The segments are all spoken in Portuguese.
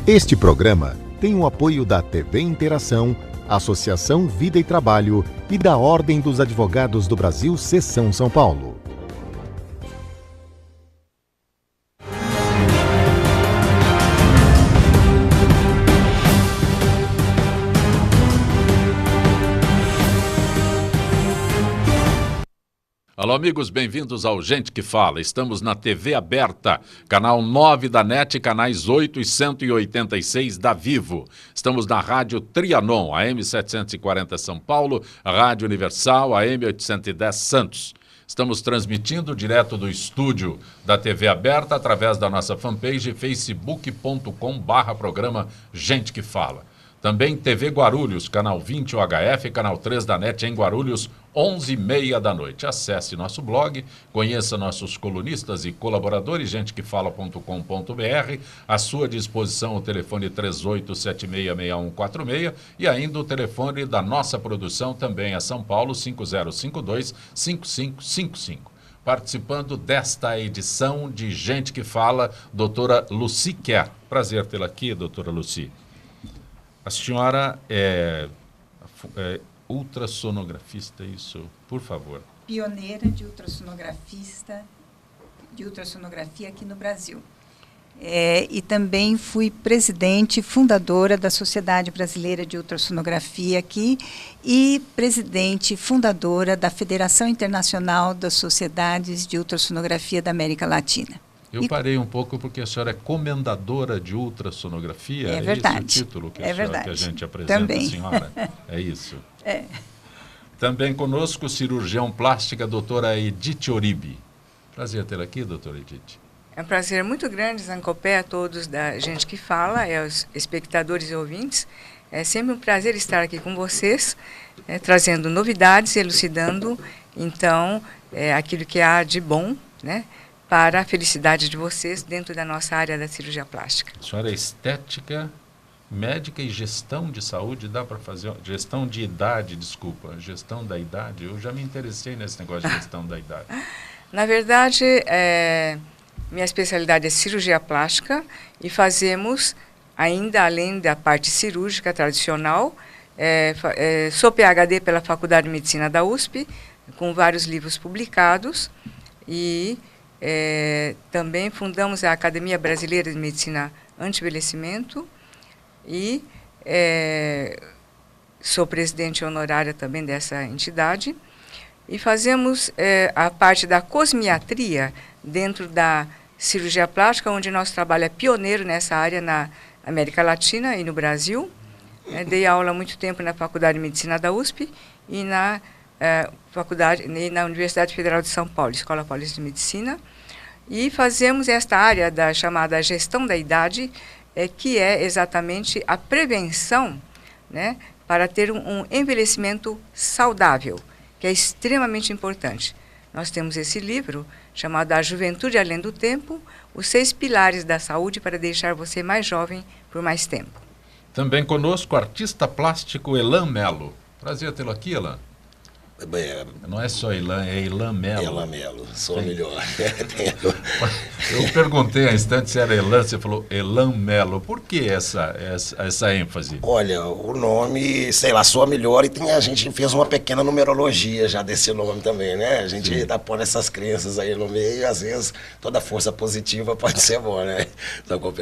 Este programa tem o apoio da TV Interação, Associação Vida e Trabalho e da Ordem dos Advogados do Brasil, Seção São Paulo. Alô, amigos, bem-vindos ao Gente que Fala. Estamos na TV aberta, canal 9 da NET, canais 8 e 186 da Vivo. Estamos na Rádio Trianon, AM 740 São Paulo, Rádio Universal, AM 810 Santos. Estamos transmitindo direto do estúdio da TV aberta através da nossa fanpage facebook.com/programa Gente que Fala. Também TV Guarulhos, canal 20 UHF, canal 3 da NET em Guarulhos, 11h30 da noite. Acesse nosso blog, conheça nossos colunistas e colaboradores, gentequefala.com.br. À sua disposição o telefone 38766146 e ainda o telefone da nossa produção também é São Paulo, 5052-5555. Participando desta edição de Gente que Fala, doutora Lucy Kerr. Prazer tê-la aqui, doutora Lucy. A senhora é ultrassonografista, isso, por favor. Pioneira de ultrassonografia aqui no Brasil. E também fui presidente fundadora da Sociedade Brasileira de Ultrassonografia aqui e presidente fundadora da Federação Internacional das Sociedades de Ultrassonografia da América Latina. Eu parei um pouco porque a senhora é comendadora de ultrassonografia. É verdade. Esse o título que, que a gente apresenta também. A senhora? É isso? É. Também conosco, cirurgião plástica, doutora Edith Oribe. Prazer tê-la aqui, doutora Edith. É um prazer muito grande, Zancopé, a todos da Gente que Fala, aos espectadores e ouvintes. É sempre um prazer estar aqui com vocês, trazendo novidades, elucidando, então, aquilo que há de bom, né? Para a felicidade de vocês dentro da nossa área da cirurgia plástica. A senhora é estética, médica e gestão de saúde, dá para fazer? Gestão de idade, desculpa, gestão da idade. Eu já me interessei nesse negócio de gestão da idade. Na verdade, minha especialidade é cirurgia plástica e fazemos, ainda além da parte cirúrgica tradicional, sou PhD pela Faculdade de Medicina da USP, com vários livros publicados e também fundamos a Academia Brasileira de Medicina Anti-Envelhecimento e sou presidente honorária também dessa entidade. E fazemos a parte da cosmiatria dentro da cirurgia plástica, onde nosso trabalho é pioneiro nessa área na América Latina e no Brasil. Dei aula há muito tempo na Faculdade de Medicina da USP e na Universidade Federal de São Paulo, Escola Paulista de Medicina, e fazemos esta área da chamada gestão da idade, que é exatamente a prevenção, né, para ter um envelhecimento saudável, que é extremamente importante. Nós temos esse livro chamado A Juventude Além do Tempo, os 6 pilares da saúde para deixar você mais jovem por mais tempo. Também conosco o artista plástico Elan Melo. Prazer tê-lo aqui, Elan. Não é só Elan, é Elan Melo. Elan Melo, sou melhor. Eu perguntei há instante se era Elan, você falou Elan Melo. Por que essa ênfase? Olha, o nome, sei lá, soa melhor e a gente fez uma pequena numerologia já desse nome também, né? A gente tá pondo essas crenças aí no meio e às vezes toda força positiva pode ser boa, né?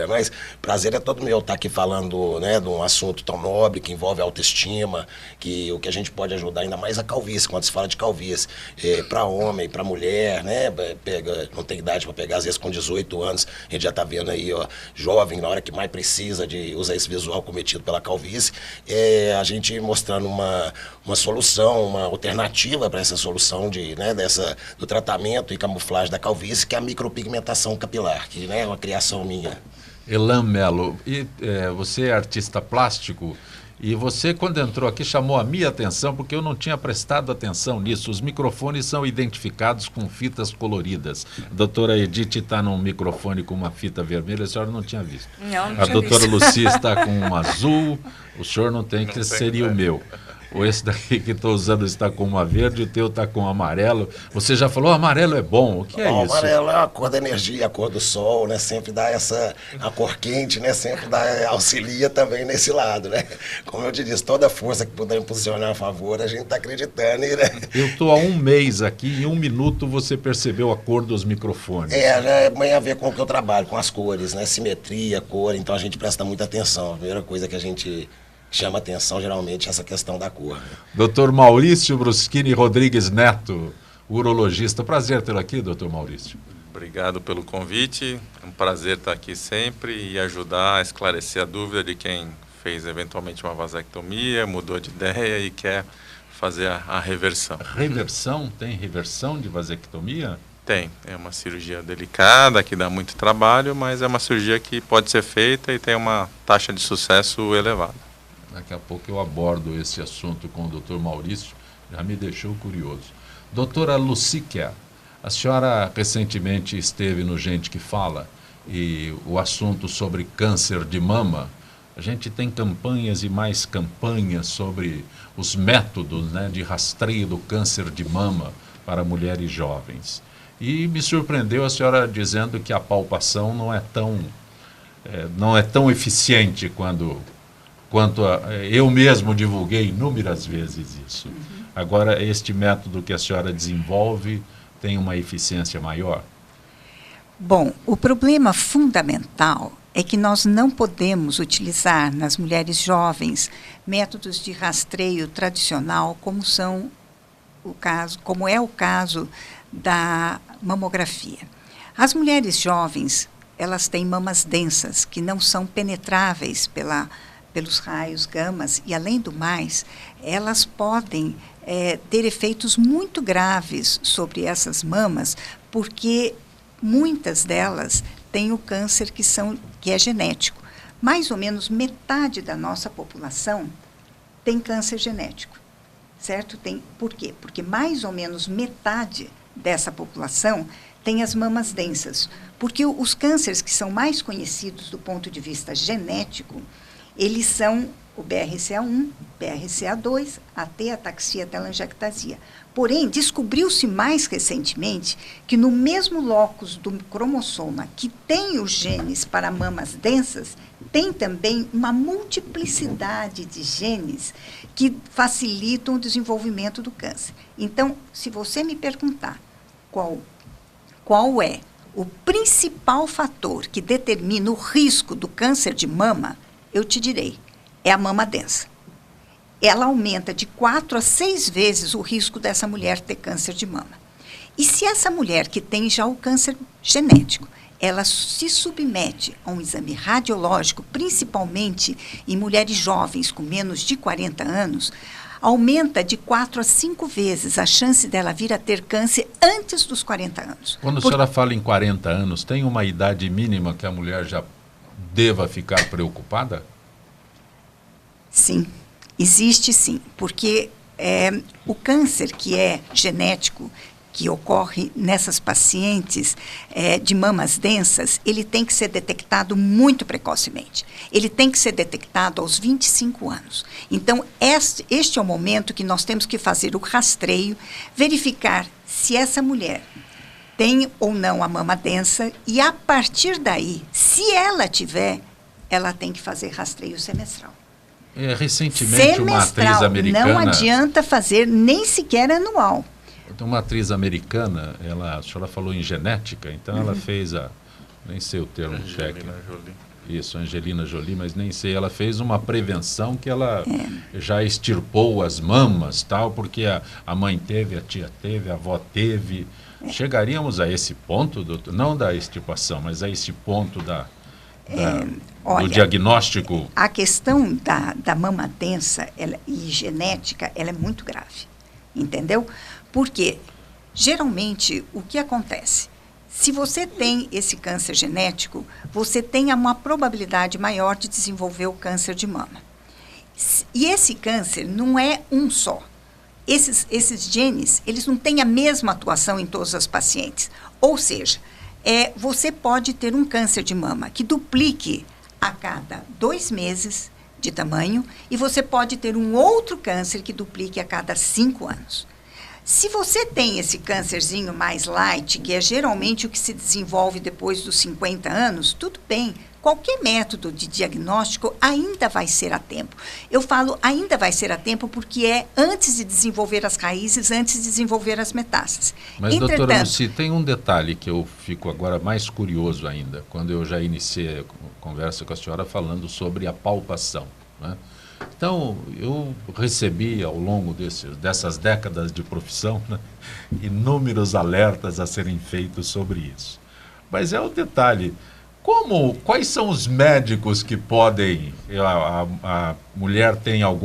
Mas prazer é todo meu estar aqui falando, né, de um assunto tão nobre que envolve autoestima, que o que a gente pode ajudar ainda mais a calvície. Quando se fala de calvície, para homem, para mulher, né, não tem idade para pegar, às vezes com 18 anos, a gente já está vendo aí, ó, jovem, na hora que mais precisa de usar esse visual cometido pela calvície, a gente mostrando uma solução, uma alternativa para essa solução do tratamento e camuflagem da calvície, que é a micropigmentação capilar, que é uma criação minha. Elan Melo, e você é artista plástico? E você, quando entrou aqui, chamou a minha atenção, porque eu não tinha prestado atenção nisso. Os microfones são identificados com fitas coloridas. A doutora Edith está num microfone com uma fita vermelha, a senhora não tinha visto. Não a doutora Lucy está com um azul, o senhor não tem, que seria o meu. Esse daqui que estou usando está com uma verde, o teu está com amarelo. Você já falou, amarelo é bom. O que é isso? O amarelo é a cor da energia, a cor do sol, né? Sempre dá a cor quente, né? Sempre auxilia também nesse lado, né? Como eu te disse, toda força que puder impulsionar a favor, a gente está acreditando. Né? Eu estou há um mês aqui, em 1 minuto você percebeu a cor dos microfones. Tem a ver com o que eu trabalho, com as cores, né? Simetria, cor, então a gente presta muita atenção. A primeira coisa que a gente chama atenção, geralmente, é essa questão da cor. Dr. Maurício Bruschini Rodrigues Neto, urologista. Prazer tê-lo aqui, doutor Maurício. Obrigado pelo convite. É um prazer estar aqui sempre e ajudar a esclarecer a dúvida de quem fez eventualmente uma vasectomia, mudou de ideia e quer fazer a reversão. Reversão? Tem reversão de vasectomia? Tem. É uma cirurgia delicada, que dá muito trabalho, mas é uma cirurgia que pode ser feita e tem uma taxa de sucesso elevada. Daqui a pouco eu abordo esse assunto com o doutor Maurício, já me deixou curioso. Doutora Lucy Kerr, a senhora recentemente esteve no Gente que Fala e o assunto sobre câncer de mama, a gente tem campanhas e mais campanhas sobre os métodos, né, de rastreio do câncer de mama para mulheres jovens. E me surpreendeu a senhora dizendo que a palpação não é tão eficiente quanto eu mesmo divulguei inúmeras vezes isso. Agora, este método que a senhora desenvolve tem uma eficiência maior? Bom, o problema fundamental é que nós não podemos utilizar nas mulheres jovens métodos de rastreio tradicional como é o caso da mamografia. As mulheres jovens, elas têm mamas densas que não são penetráveis pelos raios gamas e, além do mais, elas podem ter efeitos muito graves sobre essas mamas, porque muitas delas têm o câncer que é genético. Mais ou menos metade da nossa população tem câncer genético, certo? Por quê? Porque mais ou menos metade dessa população tem as mamas densas, porque os cânceres que são mais conhecidos do ponto de vista genético, eles são o BRCA1, BRCA2, a ataxia telangiectasia. Porém, descobriu-se mais recentemente que no mesmo locus do cromossoma que tem os genes para mamas densas, tem também uma multiplicidade de genes que facilitam o desenvolvimento do câncer. Então, se você me perguntar qual é o principal fator que determina o risco do câncer de mama, eu te direi, é a mama densa. Ela aumenta de 4 a 6 vezes o risco dessa mulher ter câncer de mama. E se essa mulher que tem já o câncer genético, ela se submete a um exame radiológico, principalmente em mulheres jovens com menos de 40 anos, aumenta de 4 a 5 vezes a chance dela vir a ter câncer antes dos 40 anos. Quando a senhora fala em 40 anos, tem uma idade mínima que a mulher já deva ficar preocupada? Sim, existe sim, porque o câncer que é genético, que ocorre nessas pacientes de mamas densas, ele tem que ser detectado muito precocemente. Ele tem que ser detectado aos 25 anos. Então, este é o momento que nós temos que fazer o rastreio, verificar se essa mulher tem ou não a mama densa e, a partir daí, se ela tiver, ela tem que fazer rastreio semestral. Recentemente, uma atriz americana... Não adianta fazer nem sequer anual. Uma atriz americana, a senhora falou em genética, então ela fez nem sei o termo técnico. Isso, Angelina Jolie, mas nem sei. Ela fez uma prevenção que ela já extirpou as mamas, tal, porque a mãe teve, a tia teve, a avó teve. Chegaríamos a esse ponto, doutor, não da extirpação, mas a esse ponto do diagnóstico? A questão da mama densa e genética, ela é muito grave, entendeu? Porque, geralmente, o que acontece? Se você tem esse câncer genético, você tem uma probabilidade maior de desenvolver o câncer de mama. E esse câncer não é um só. Esses genes, eles não têm a mesma atuação em todas as pacientes. Ou seja, você pode ter um câncer de mama que duplique a cada 2 meses, de tamanho, e você pode ter um outro câncer que duplique a cada 5 anos. Se você tem esse câncerzinho mais light, que é geralmente o que se desenvolve depois dos 50 anos, tudo bem. Qualquer método de diagnóstico ainda vai ser a tempo. Eu falo ainda vai ser a tempo porque é antes de desenvolver as raízes, antes de desenvolver as metástases. Mas, doutora Lucy, tem um detalhe que eu fico agora mais curioso ainda, quando eu já iniciei a conversa com a senhora falando sobre a palpação, né? Então, eu recebi ao longo dessas décadas de profissão, né, inúmeros alertas a serem feitos sobre isso. Mas é o detalhe, quais são os médicos que podem, a mulher tem eu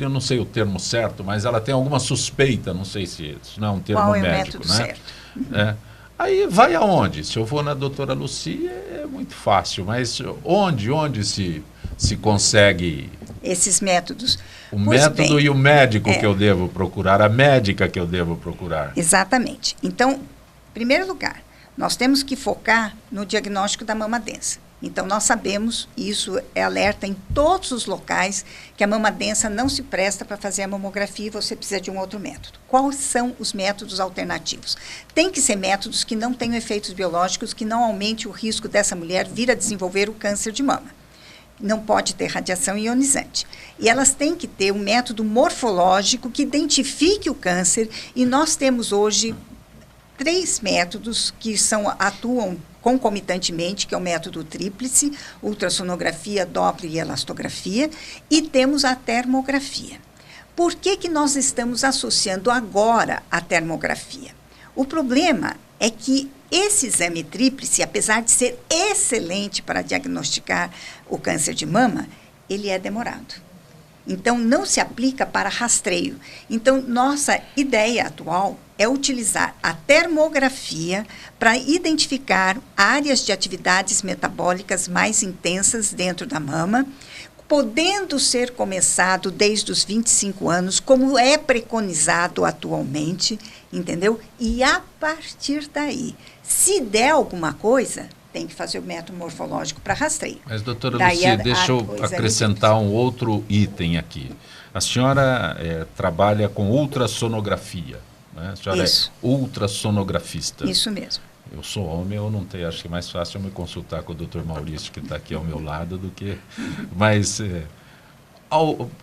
não sei o termo certo, mas ela tem alguma suspeita, não sei se isso não é um termo Qual é médico, o método né? certo? Aí vai aonde? Se eu for na doutora Lucy, é muito fácil, mas onde se consegue... Esses métodos. O método e o médico que eu devo procurar, a médica que eu devo procurar. Exatamente. Então, em primeiro lugar, nós temos que focar no diagnóstico da mama densa. Então, nós sabemos, e isso é alerta em todos os locais, que a mama densa não se presta para fazer a mamografia e você precisa de um outro método. Quais são os métodos alternativos? Tem que ser métodos que não tenham efeitos biológicos, que não aumente o risco dessa mulher vir a desenvolver o câncer de mama. Não pode ter radiação ionizante. E elas têm que ter um método morfológico que identifique o câncer, e nós temos hoje 3 métodos que atuam concomitantemente, que é o método tríplice, ultrassonografia, Doppler e elastografia, e temos a termografia. Por que nós estamos associando agora a termografia? O problema é que esse exame tríplice, apesar de ser excelente para diagnosticar o câncer de mama, ele é demorado. Então, não se aplica para rastreio. Então, nossa ideia atual é utilizar a termografia para identificar áreas de atividades metabólicas mais intensas dentro da mama, podendo ser começado desde os 25 anos, como é preconizado atualmente, entendeu? E a partir daí, se der alguma coisa, tem que fazer o método morfológico para rastreio. Mas, doutora Lucy, deixa eu acrescentar um outro item aqui. A senhora trabalha com ultrassonografia, né? A senhora Isso. É ultrassonografista. Isso mesmo. Eu sou homem, eu não tenho, acho que é mais fácil eu me consultar com o doutor Maurício, que está aqui ao meu lado, do que... Mas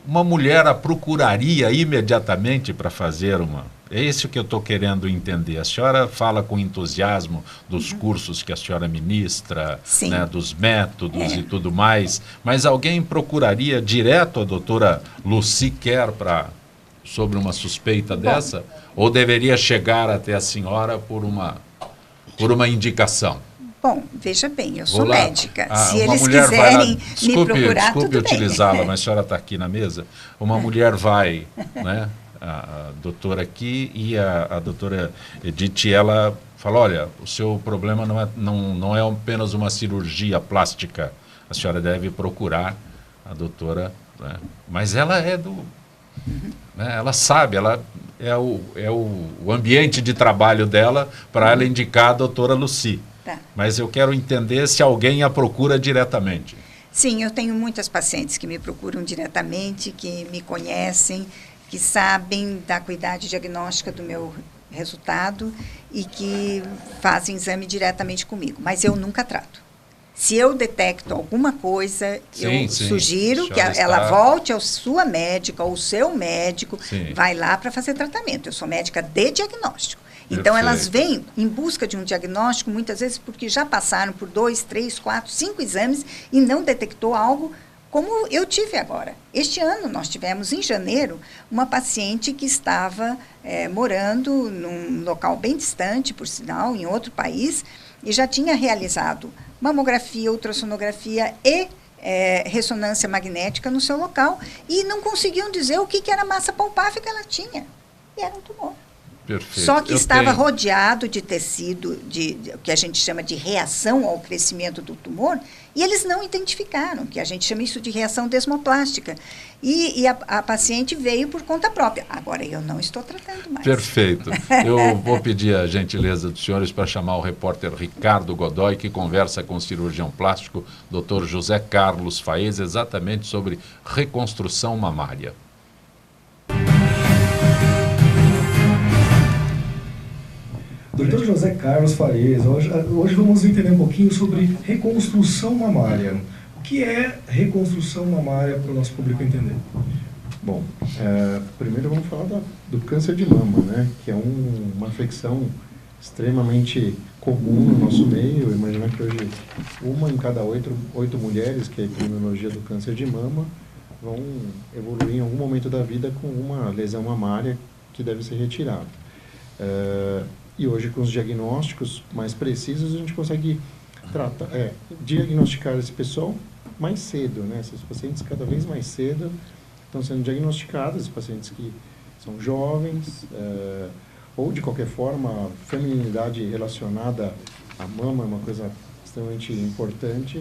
uma mulher a procuraria imediatamente para fazer uma... É isso que eu estou querendo entender. A senhora fala com entusiasmo dos cursos que a senhora ministra, né, dos métodos e tudo mais, mas alguém procuraria direto a doutora Lucy Kerr sobre uma suspeita dessa? Ou deveria chegar até a senhora por uma indicação? Bom, veja bem, eu sou médica. Se uma eles mulher quiserem me procurar, desculpe tudo bem. utilizá-la, mas a senhora está aqui na mesa. Uma mulher vai, né, a doutora aqui e a doutora Edith, ela fala, olha, o seu problema não é apenas uma cirurgia plástica, a senhora deve procurar a doutora, né? Mas ela é né, ela sabe, ela é o ambiente de trabalho dela para ela indicar a doutora Lucy. Tá. Mas eu quero entender se alguém a procura diretamente. Sim, eu tenho muitas pacientes que me procuram diretamente, que me conhecem, que sabem da acuidade diagnóstica do meu resultado e que fazem exame diretamente comigo, mas eu nunca trato. Se eu detecto alguma coisa, eu sugiro que ela volte à sua médica ou ao seu médico, vai lá para fazer tratamento. Eu sou médica de diagnóstico. Então, elas vêm em busca de um diagnóstico, muitas vezes porque já passaram por 2, 3, 4, 5 exames e não detectou algo como eu tive agora. Este ano, nós tivemos, em janeiro, uma paciente que estava morando num local bem distante, por sinal, em outro país, e já tinha realizado mamografia, ultrassonografia e ressonância magnética no seu local, e não conseguiam dizer o que era a massa palpável que ela tinha. E era um tumor. Perfeito. Só que estava rodeado de tecido, que a gente chama de reação ao crescimento do tumor, e eles não identificaram, que a gente chama isso de reação desmoplástica. E a paciente veio por conta própria. Agora, eu não estou tratando mais. Perfeito. Eu vou pedir a gentileza dos senhores para chamar o repórter Ricardo Godoy, que conversa com o cirurgião plástico, Dr. José Carlos Faez, exatamente sobre reconstrução mamária. Dr. José Carlos Faez, hoje vamos entender um pouquinho sobre reconstrução mamária. O que é reconstrução mamária para o nosso público entender? Bom, primeiro vamos falar do câncer de mama, né? Que é uma afecção extremamente comum no nosso meio. Imagina que hoje 1 em cada 8 mulheres, que é a epidemiologia do câncer de mama, vão evoluir em algum momento da vida com uma lesão mamária que deve ser retirada. E hoje, com os diagnósticos mais precisos, a gente consegue diagnosticar esse pessoal mais cedo, né? Esses pacientes cada vez mais cedo estão sendo diagnosticados, esses pacientes que são jovens, ou de qualquer forma, a feminilidade relacionada à mama é uma coisa extremamente importante.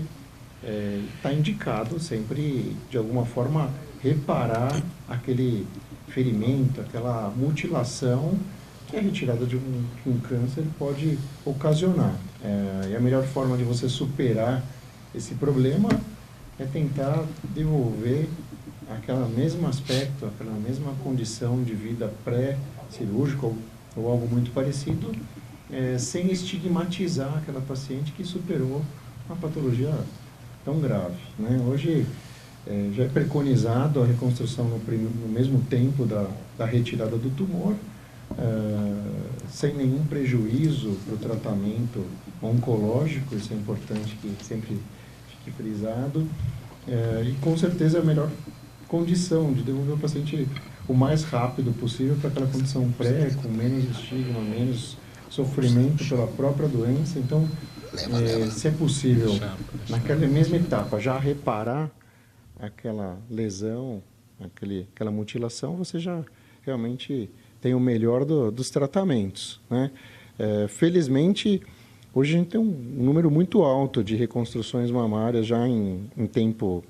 Está indicado sempre, de alguma forma, reparar aquele ferimento, aquela mutilação que a retirada de um câncer pode ocasionar. E a melhor forma de você superar esse problema é tentar devolver aquele mesmo aspecto, aquela mesma condição de vida pré-cirúrgica ou algo muito parecido, sem estigmatizar aquela paciente que superou uma patologia tão grave, né? Hoje já é preconizado a reconstrução no mesmo tempo da retirada do tumor, sem nenhum prejuízo para o tratamento oncológico. Isso é importante que sempre fique frisado, e com certeza é a melhor condição de devolver o paciente o mais rápido possível para aquela condição pré, com menos estigma, menos sofrimento pela própria doença. Então, se é possível, naquela mesma etapa, já reparar aquela lesão, aquela mutilação, você já realmente tem o melhor dos tratamentos, né? Felizmente, hoje a gente tem um número muito alto de reconstruções mamárias já em tempo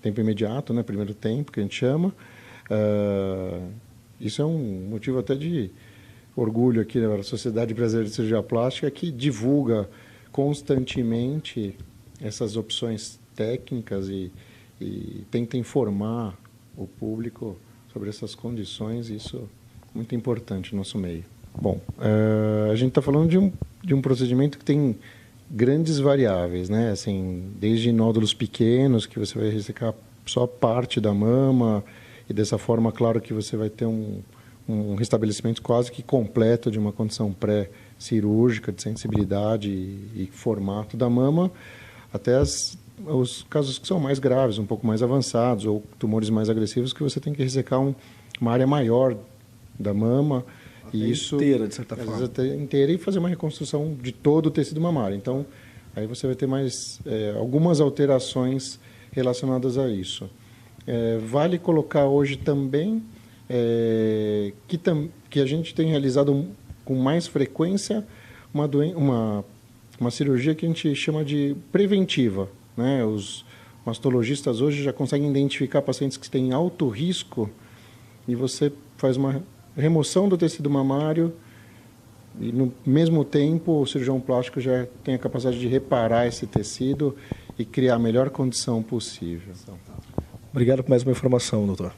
imediato, né? Primeiro tempo, que a gente chama. Isso é um motivo até de orgulho aqui da Sociedade Brasileira de Cirurgia Plástica, que divulga constantemente essas opções técnicas e tenta informar o público sobre essas condições. Isso é muito importante no nosso meio. Bom, a gente está falando de um procedimento que tem grandes variáveis, né? Assim, desde nódulos pequenos, que você vai ressecar só parte da mama, e dessa forma, claro, que você vai ter um restabelecimento quase que completo de uma condição pré-cirúrgica, de sensibilidade e formato da mama, até os casos que são mais graves, um pouco mais avançados, ou tumores mais agressivos, que você tem que ressecar uma área maior da mama, e isso inteira, de certa forma. Inteira, e fazer uma reconstrução de todo o tecido mamário. Então, aí você vai ter mais algumas alterações relacionadas a isso. Vale colocar hoje também que a gente tem realizado com mais frequência uma cirurgia que a gente chama de preventiva, né? Os mastologistas hoje já conseguem identificar pacientes que têm alto risco, e você faz uma remoção do tecido mamário e, no mesmo tempo, o cirurgião plástico já tem a capacidade de reparar esse tecido e criar a melhor condição possível. Obrigado por mais uma informação, doutor.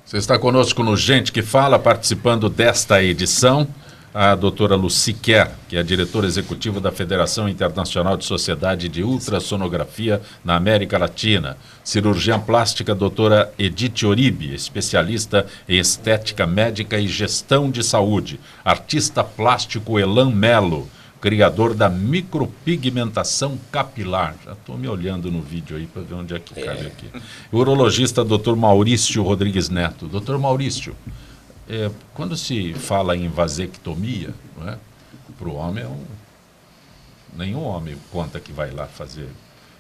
Você está conosco no Gente que Fala, participando desta edição, a doutora Lucy Kerr, que é a diretora executiva da Federação Internacional de Sociedade de Ultrassonografia na América Latina. Cirurgiã plástica, doutora Edith Oribe, especialista em estética médica e gestão de saúde. Artista plástico Elan Melo, criador da micropigmentação capilar. Já estou me olhando no vídeo aí para ver onde é que cabe aqui. Urologista, doutor Maurício Rodrigues Neto. Doutor Maurício, quando se fala em vasectomia, para o homem nenhum homem conta que vai lá fazer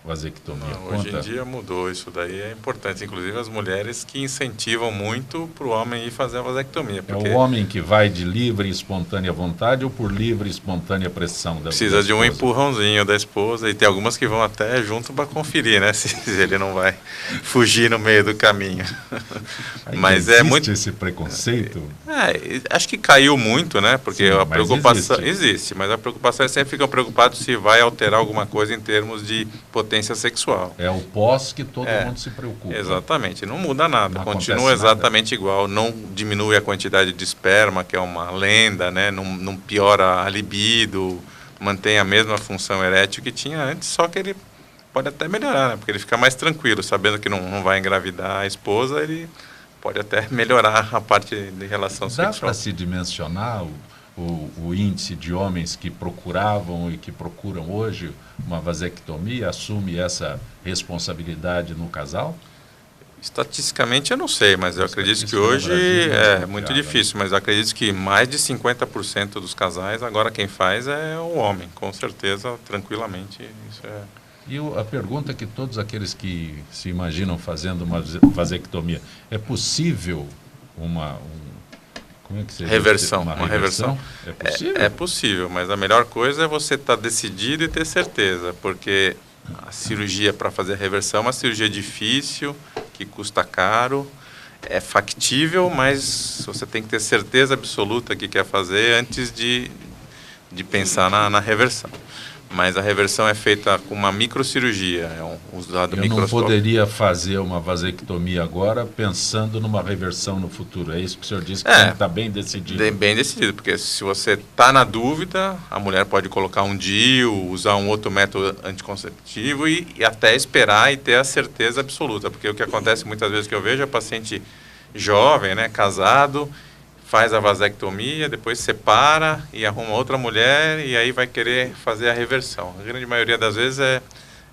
vasectomia? Não, hoje em dia mudou, isso daí é importante. Inclusive as mulheres que incentivam muito para o homem ir fazer a vasectomia. É o homem que vai de livre e espontânea vontade ou por livre e espontânea pressão da Precisa de um esposa? Empurrãozinho da esposa, e tem algumas que vão até junto para conferir, né? Se ele não vai fugir no meio do caminho. Mas existe é muito esse preconceito? Acho que caiu muito, né? Porque Sim, a mas preocupação existe, mas a preocupação é sempre ficam preocupados se vai alterar alguma coisa em termos de potência sexual. É o pós que todo mundo se preocupa. Exatamente, não muda nada, Não continua acontece exatamente igual, não diminui a quantidade de esperma, que é uma lenda, né? Não piora a libido, mantém a mesma função erétil que tinha antes, só que ele pode até melhorar, né? Porque ele fica mais tranquilo, sabendo que não vai engravidar a esposa, ele pode até melhorar a parte de relação Dá sexual. para se dimensionar o índice de homens que procuravam e que procuram hoje uma vasectomia, assume essa responsabilidade no casal? Estatisticamente eu não sei, mas eu acredito que hoje é muito difícil, mas eu acredito que mais de 50% dos casais, agora quem faz é o homem, com certeza, tranquilamente, isso é... E a pergunta que todos aqueles que se imaginam fazendo uma vasectomia, é possível como é que se diz? Reversão, Uma reversão? É possível? É possível, mas a melhor coisa é você estar decidido e ter certeza, porque a cirurgia para fazer a reversão é uma cirurgia difícil, que custa caro, é factível, mas você tem que ter certeza absoluta que quer fazer antes de pensar na reversão. Mas a reversão é feita com uma microcirurgia, usado Eu não poderia fazer uma vasectomia agora pensando numa reversão no futuro. É isso que o senhor disse, que tem que estar bem decidido. Bem decidido, porque se você está na dúvida, a mulher pode colocar um DIU, usar um outro método anticonceptivo e até esperar e ter a certeza absoluta. Porque o que acontece muitas vezes que eu vejo é paciente jovem, né, casado, faz a vasectomia, depois separa e arruma outra mulher e aí vai querer fazer a reversão. A grande maioria das vezes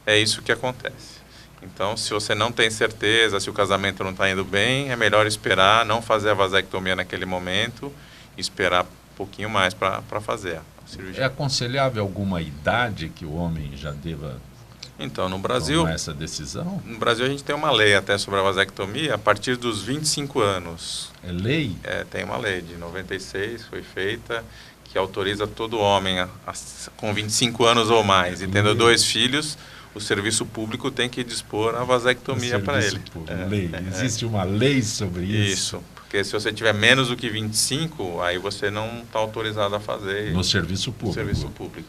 é isso que acontece. Então, se você não tem certeza, se o casamento não está indo bem, é melhor esperar, não fazer a vasectomia naquele momento e esperar um pouquinho mais para fazer a cirurgia. É aconselhável alguma idade que o homem já deva então, no Brasil, tomar essa decisão? No Brasil a gente tem uma lei até sobre a vasectomia a partir dos 25 anos. É lei? Tem uma lei de 96, foi feita, que autoriza todo homem com 25 anos ou mais, e tendo 2 filhos, o serviço público tem que dispor a vasectomia para ele. Lei. Existe uma lei sobre isso? Isso, porque se você tiver menos do que 25, aí você não está autorizado a fazer. No serviço público? No serviço público,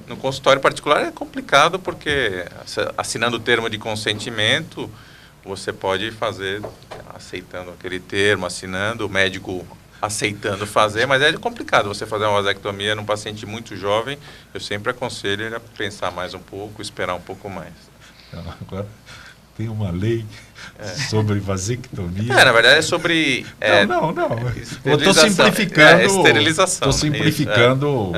No consultório particular é complicado, porque assinando o termo de consentimento, você pode fazer, aceitando aquele termo, assinando, o médico aceitando fazer, mas é complicado você fazer uma vasectomia num paciente muito jovem. Eu sempre aconselho ele a pensar mais um pouco, esperar um pouco mais. Agora tem uma lei sobre vasectomia. Na verdade é sobre... Não. Eu estou simplificando... esterilização. Estou simplificando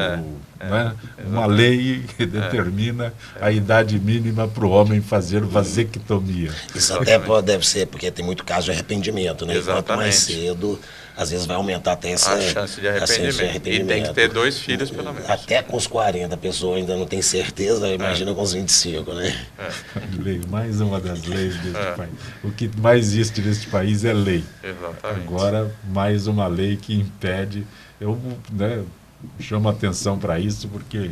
uma lei que determina a idade mínima para o homem fazer vasectomia. Isso até deve ser, porque tem muito caso de arrependimento, né? Exatamente. Quanto mais cedo, às vezes vai aumentar até essa a chance de arrependimento. E tem que ter 2 filhos, pelo menos. Até com os 40 a pessoa ainda não tem certeza, imagina com os 25, né? Mais uma das leis deste país. O que mais existe neste país é lei. Exatamente. Agora, mais uma lei que impede... Eu chamo atenção para isso porque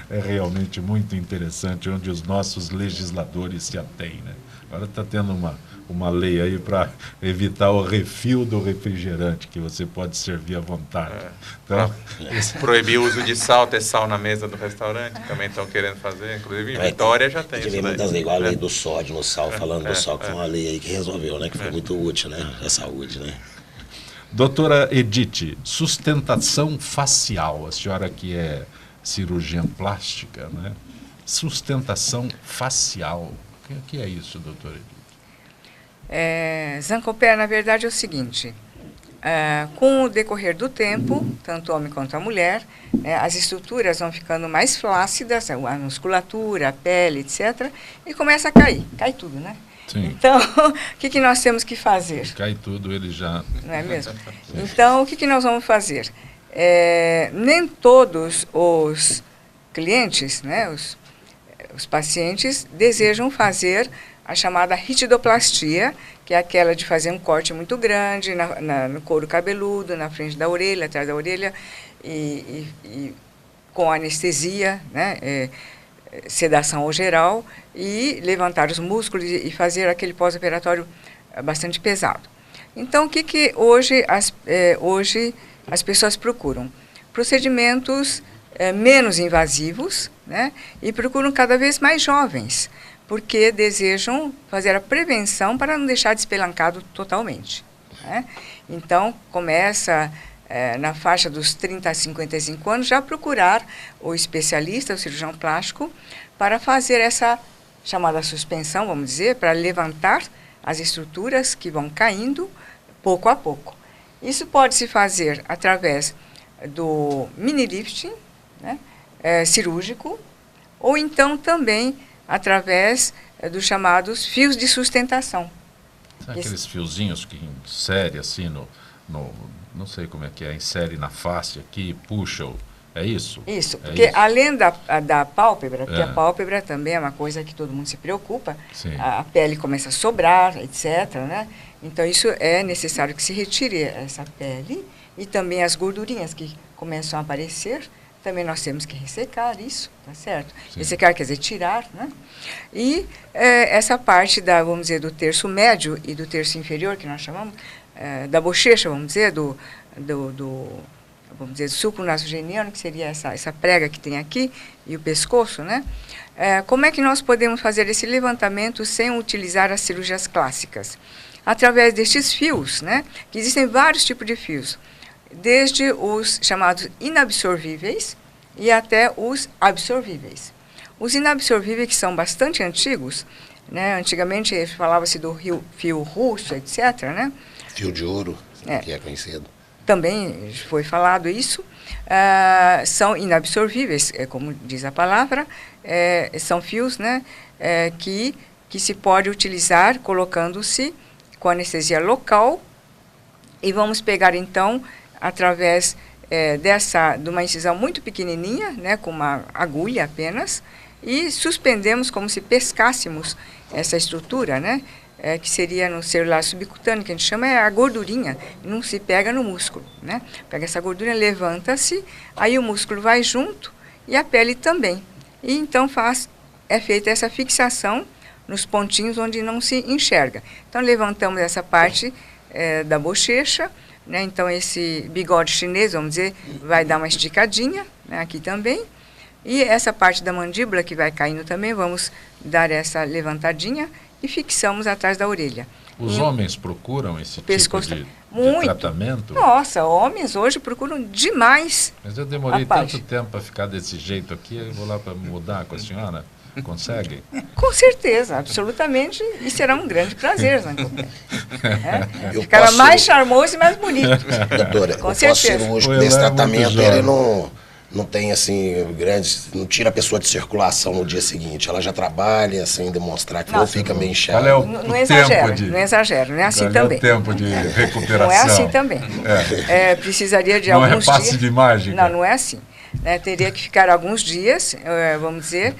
é realmente muito interessante onde os nossos legisladores se atêm, né? Agora está tendo uma lei aí para evitar o refil do refrigerante, que você pode servir à vontade. Então, proibir o uso de sal, ter sal na mesa do restaurante, também estão querendo fazer, inclusive em Vitória já tem isso. Muitas leis, igual a lei do sódio no sal, falando do sal, que foi uma lei aí que resolveu, né? Que foi muito útil, né? A saúde, né? Doutora Edith, sustentação facial, a senhora que é cirurgiã plástica, né? Sustentação facial, o que é isso, doutora Edith? Zancopé, na verdade, é o seguinte, com o decorrer do tempo, tanto o homem quanto a mulher, as estruturas vão ficando mais flácidas, a musculatura, a pele, etc., e começa a cair, cai tudo, né? Sim. Então, o que nós temos que fazer? Cai tudo, ele já... Não é mesmo? Então, o que nós vamos fazer? Nem todos os clientes, né, os pacientes desejam fazer a chamada ritidoplastia, que é aquela de fazer um corte muito grande no couro cabeludo, na frente da orelha, atrás da orelha, e com anestesia, né, sedação ao geral, e levantar os músculos e fazer aquele pós-operatório bastante pesado. Então, o que hoje as pessoas procuram? Procedimentos menos invasivos, né, e procuram cada vez mais jovens, porque desejam fazer a prevenção para não deixar despelancado totalmente, né? Então, começa na faixa dos 30 a 55 anos já procurar o especialista, o cirurgião plástico, para fazer essa chamada suspensão, vamos dizer, para levantar as estruturas que vão caindo pouco a pouco. Isso pode se fazer através do mini lifting, né, cirúrgico, ou então também através dos chamados fios de sustentação. São aqueles fiozinhos que insere assim não sei como é que é, insere na face aqui, puxa, é isso? Isso, porque além da pálpebra, porque a pálpebra também é uma coisa que todo mundo se preocupa, a pele começa a sobrar, etc., né? Então, isso é necessário que se retire essa pele e também as gordurinhas que começam a aparecer. Também nós temos que ressecar isso, tá certo? Sim. Ressecar quer dizer tirar, né? E essa parte vamos dizer, do terço médio e do terço inferior, que nós chamamos, da bochecha, vamos dizer, do sulco-nasogeniano, que seria essa prega que tem aqui, e o pescoço, né? Como é que nós podemos fazer esse levantamento sem utilizar as cirurgias clássicas? Através destes fios, né? Que existem vários tipos de fios, desde os chamados inabsorvíveis e até os absorvíveis. Os inabsorvíveis, que são bastante antigos, né? Antigamente falava-se do fio russo, etc., né? Fio de ouro, que é conhecido. Também foi falado isso. São inabsorvíveis, como diz a palavra, são fios, né? Que se pode utilizar colocando-se com anestesia local, e vamos pegar então através de uma incisão muito pequenininha, né, com uma agulha apenas, e suspendemos como se pescássemos essa estrutura, né, que seria no celular subcutâneo, que a gente chama a gordurinha, não se pega no músculo, né? Pega essa gordura, levanta-se, aí o músculo vai junto e a pele também. E então é feita essa fixação nos pontinhos onde não se enxerga. Então, levantamos essa parte da bochecha, né? Então, esse bigode chinês, vamos dizer, vai dar uma esticadinha, né? Aqui também. E essa parte da mandíbula que vai caindo também, vamos dar essa levantadinha e fixamos atrás da orelha. Os homens procuram esse tipo de tratamento? Nossa, homens hoje procuram demais. Mas eu demorei tanto tempo para ficar desse jeito aqui, eu vou lá para mudar com a senhora. Consegue? Com certeza, absolutamente, e será um grande prazer, né? Ficará mais charmoso e mais bonito. Doutora, o pós-cirúrgico desse tratamento, ele não tem, assim, não tira a pessoa de circulação no dia seguinte. Ela já trabalha sem demonstrar que não fica meio inchada. Não exagero, não é assim também. O tempo de recuperação. Não é assim também. Precisaria de alguns dias. Não é passe de mágica. Não é assim. Teria que ficar alguns dias, vamos dizer.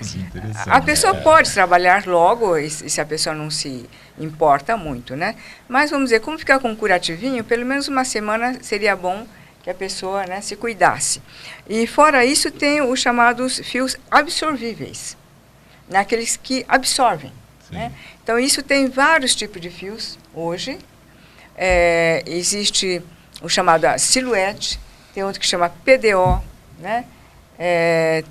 A pessoa pode trabalhar logo, se a pessoa não se importa muito, né? Mas, vamos dizer, como ficar com um curativinho, pelo menos uma semana seria bom que a pessoa, né, se cuidasse. E, fora isso, tem os chamados fios absorvíveis, aqueles que absorvem, né? Então, isso tem vários tipos de fios hoje. Existe o chamado silhuete, tem outro que chama PDO, né?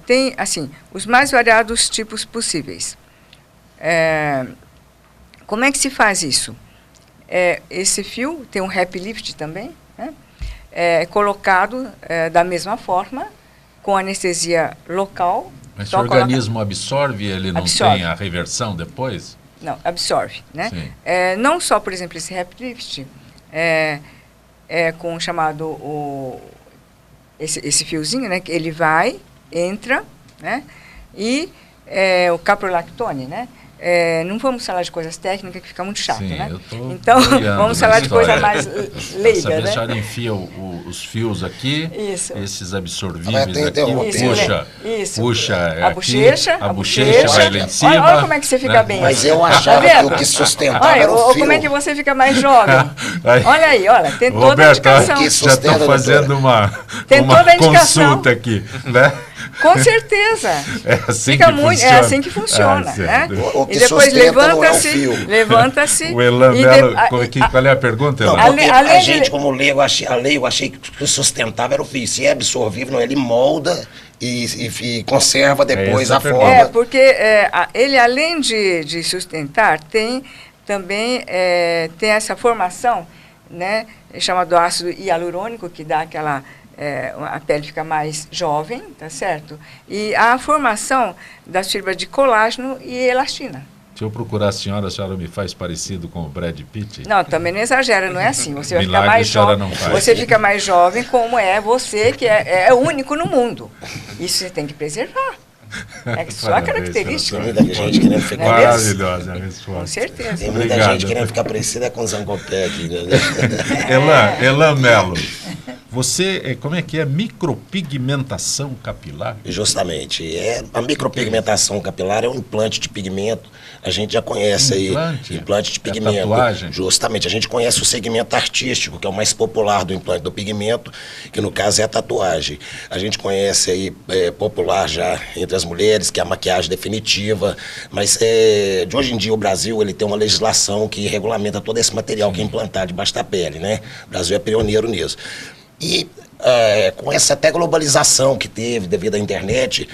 Tem, assim, os mais variados tipos possíveis. Como é que se faz isso? Esse fio tem um happy lift também, né? Colocado da mesma forma, com anestesia local. Mas se o organismo absorve, ele não tem a reversão depois? Não, absorve, né? Não só, por exemplo, esse happy lift, com o chamado... Esse fiozinho, né, ele vai, entra, né, e o caprolactone, né, não vamos falar de coisas técnicas, que fica muito chato, Sim, né? eu tô Então, vamos falar de coisa história. mais leiga, Saber né? a senhora enfia os fios aqui, Isso. esses absorvíveis Vai aqui, Isso. puxa A aqui, bochecha, a bochecha vai lá em cima. Olha como é que você fica bem. Mas eu Tá achava vendo? que o que sustentava Olha, era o fio. como é que você fica mais jovem. Aí. Olha aí, olha, tem toda a Roberto, indicação. Que já sustenta, estou fazendo Tem uma toda a indicação. consulta aqui, né? Com certeza. É assim Fica que muito, funciona. é assim que funciona, né? certo. O que E depois sustenta não é o fio. levanta-se. O Elan e Mello, de- qual é a pergunta, Não, Elan? porque além a de- gente, como leigo, eu achei que o sustentável era o fio. Se é absorvível, não, ele molda e conserva depois essa a a pergunta. forma. porque ele, além de sustentar, tem também tem essa formação, né, chamado ácido hialurônico, que dá aquela... a pele fica mais jovem, tá certo? E a formação das fibras de colágeno e elastina. Se eu procurar a senhora me faz parecido com o Brad Pitt? Não, também não exagera, não é assim. Você vai ficar Milagre mais a senhora jovem. não faz. Você fica mais jovem como é você, que é único no mundo. Isso você tem que preservar. É só a Parabéns, característica. Tem muita gente querendo ficar Não é mesmo? Maravilhosa a resposta. Com certeza. Tem muita Obrigado. gente querendo ficar parecida com o Zangopé aqui. Né? Elan Mello, você, como é que é? Micropigmentação capilar? Justamente. A micropigmentação capilar é um implante de pigmento. A gente já conhece Implante? aí. Implante de É pigmento. tatuagem? Justamente. A gente conhece o segmento artístico, que é o mais popular do implante do pigmento, que no caso é a tatuagem. A gente conhece aí, popular já entre as mulheres, que é a maquiagem definitiva. Mas de hoje em dia o Brasil ele tem uma legislação que regulamenta todo esse material que é implantado debaixo da pele, né? O Brasil é pioneiro nisso. E com essa até globalização que teve devido à internet,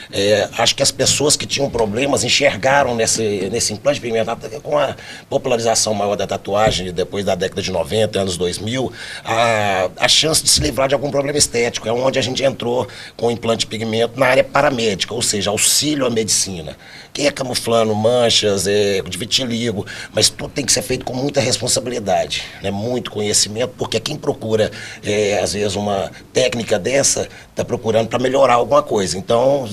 acho que as pessoas que tinham problemas enxergaram nesse implante pigmentar, com a popularização maior da tatuagem depois da década de 90, anos 2000, a chance de se livrar de algum problema estético. É onde a gente entrou com o implante de pigmento na área paramédica, ou seja, auxílio à medicina. Que é camuflando manchas, de vitiligo, mas tudo tem que ser feito com muita responsabilidade, né? Muito conhecimento, porque quem procura, às vezes, uma técnica dessa, está procurando para melhorar alguma coisa. Então,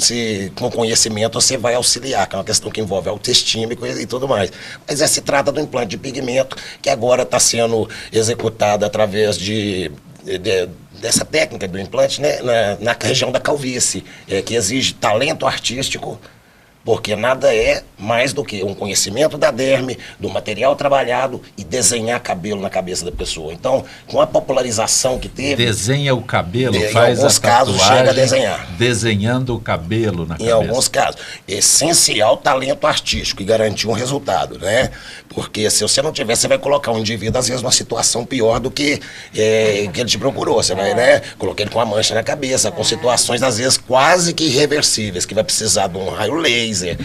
com conhecimento, você vai auxiliar, que é uma questão que envolve autoestima e tudo mais. Mas se trata do implante de pigmento, que agora está sendo executado através dessa técnica do implante, né? na região da calvície, que exige talento artístico, porque nada é mais do que um conhecimento da derme, do material trabalhado e desenhar cabelo na cabeça da pessoa. Então, com a popularização que teve... Desenha o cabelo, em faz alguns a casos tatuagem, chega a desenhar. desenhando o cabelo na Em cabeça. alguns casos. Essencial talento artístico e garantir um resultado, né? Porque se você não tiver, você vai colocar um indivíduo, às vezes, numa situação pior do que ele te procurou. Você vai, né? Colocar ele com uma mancha na cabeça, com situações, às vezes, quase que irreversíveis, que vai precisar de um raio laser,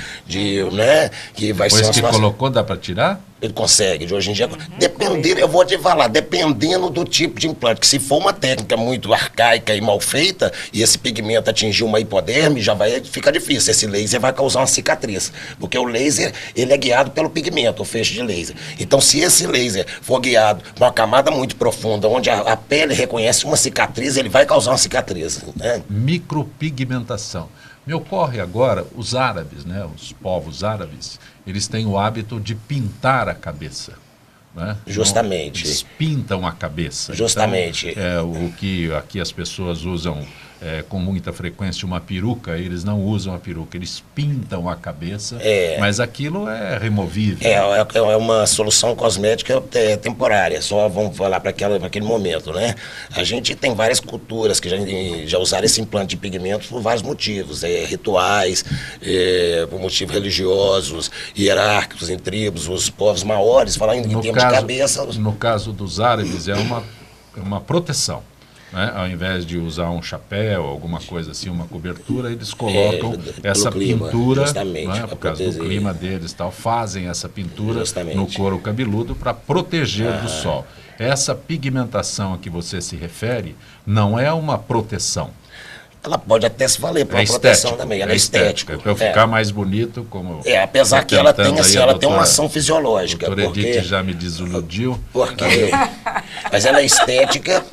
né? Que vai ser Depois uma que situação... colocou, dá para tirar? Ele consegue, de hoje em dia. Dependendo, eu vou te falar, dependendo do tipo de implante, que se for uma técnica muito arcaica e mal feita, e esse pigmento atingir uma hipoderme, fica difícil. Esse laser vai causar uma cicatriz. Porque o laser, ele é guiado pelo pigmento, o feixe de laser. Então, se esse laser for guiado com uma camada muito profunda, onde a pele reconhece uma cicatriz, ele vai causar uma cicatriz, né? Micropigmentação. Me ocorre agora, os árabes, né, os povos árabes, eles têm o hábito de pintar a cabeça. Né? Justamente. Então, eles pintam a cabeça. Justamente. Então, o que aqui as pessoas usam com muita frequência uma peruca, eles não usam a peruca, eles pintam a cabeça, mas aquilo é removível. É uma solução cosmética temporária, só vamos falar para aquele momento, né? A gente tem várias culturas que já usaram esse implante de pigmento por vários motivos, rituais, por motivos religiosos, hierárquicos em tribos, os povos maores, falar em termos de cabeça. No caso dos árabes, é uma proteção. Né? Ao invés de usar um chapéu, alguma coisa assim, uma cobertura, eles colocam essa clima, pintura, né? por causa do clima deles, fazem essa pintura no couro cabeludo para proteger do sol. Essa pigmentação a que você se refere não é uma proteção. Ela pode até se valer para uma proteção também, ela é estética. Para eu ficar mais bonito, como... apesar que ela tem, assim, ela tem uma ação fisiológica. A doutora Edith já me desiludiu. Mas ela é estética...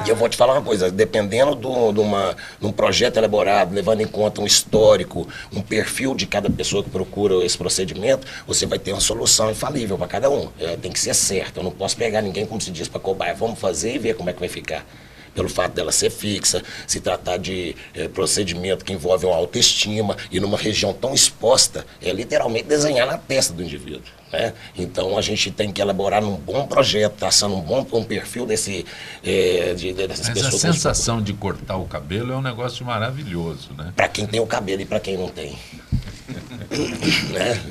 E eu vou te falar uma coisa, dependendo de um projeto elaborado, levando em conta um histórico, um perfil de cada pessoa que procura esse procedimento, você vai ter uma solução infalível para cada um. Tem que ser certo, eu não posso pegar ninguém, como se diz, para cobaia. Vamos fazer e ver como é que vai ficar. Pelo fato dela ser fixa, se tratar de procedimento que envolve uma autoestima e numa região tão exposta, é literalmente desenhar na testa do indivíduo. Né? Então a gente tem que elaborar um bom projeto, traçando um perfil dessas Mas pessoas. a sensação de cortar o cabelo é um negócio maravilhoso, né? Para quem tem o cabelo e para quem não tem. Né?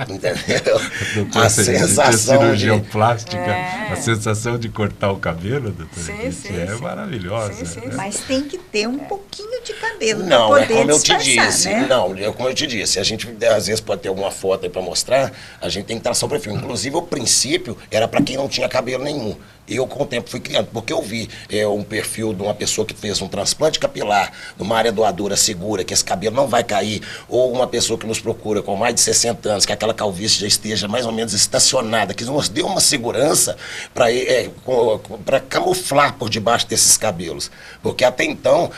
Entendeu? Doutor, A sensação cirurgião de... plástica, a sensação de cortar o cabelo, doutor, Sim, é maravilhosa. Sim. Mas tem que ter um pouquinho de cabelo Não, para poder como eu te disfarçar, disse. né? Não, como eu te disse, a gente às vezes pode ter alguma foto aí para mostrar, a gente tem que traçar o perfil. Inclusive, o princípio era para quem não tinha cabelo nenhum. Eu, com o tempo, fui criando, porque eu vi um perfil de uma pessoa que fez um transplante capilar numa área doadora segura, que esse cabelo não vai cair, ou uma pessoa que nos procura com mais de 60 anos, que aquela calvície já esteja mais ou menos estacionada, que nos deu uma segurança para camuflar por debaixo desses cabelos. Porque até então...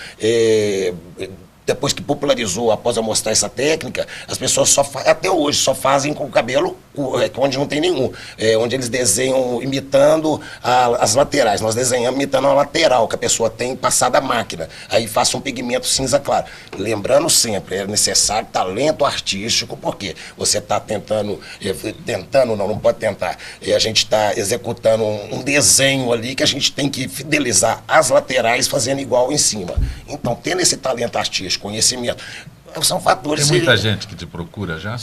depois que popularizou, após eu mostrar essa técnica, as pessoas até hoje só fazem com o cabelo onde não tem nenhum. Onde eles desenham imitando as laterais. Nós desenhamos imitando a lateral que a pessoa tem passada a máquina. Aí faça um pigmento cinza claro. Lembrando sempre, é necessário talento artístico, porque você está não pode tentar. A gente está executando um desenho ali que a gente tem que fidelizar as laterais fazendo igual em cima. Então, tendo esse talento artístico, conhecimento, são fatores... Tem muita gente que te procura já?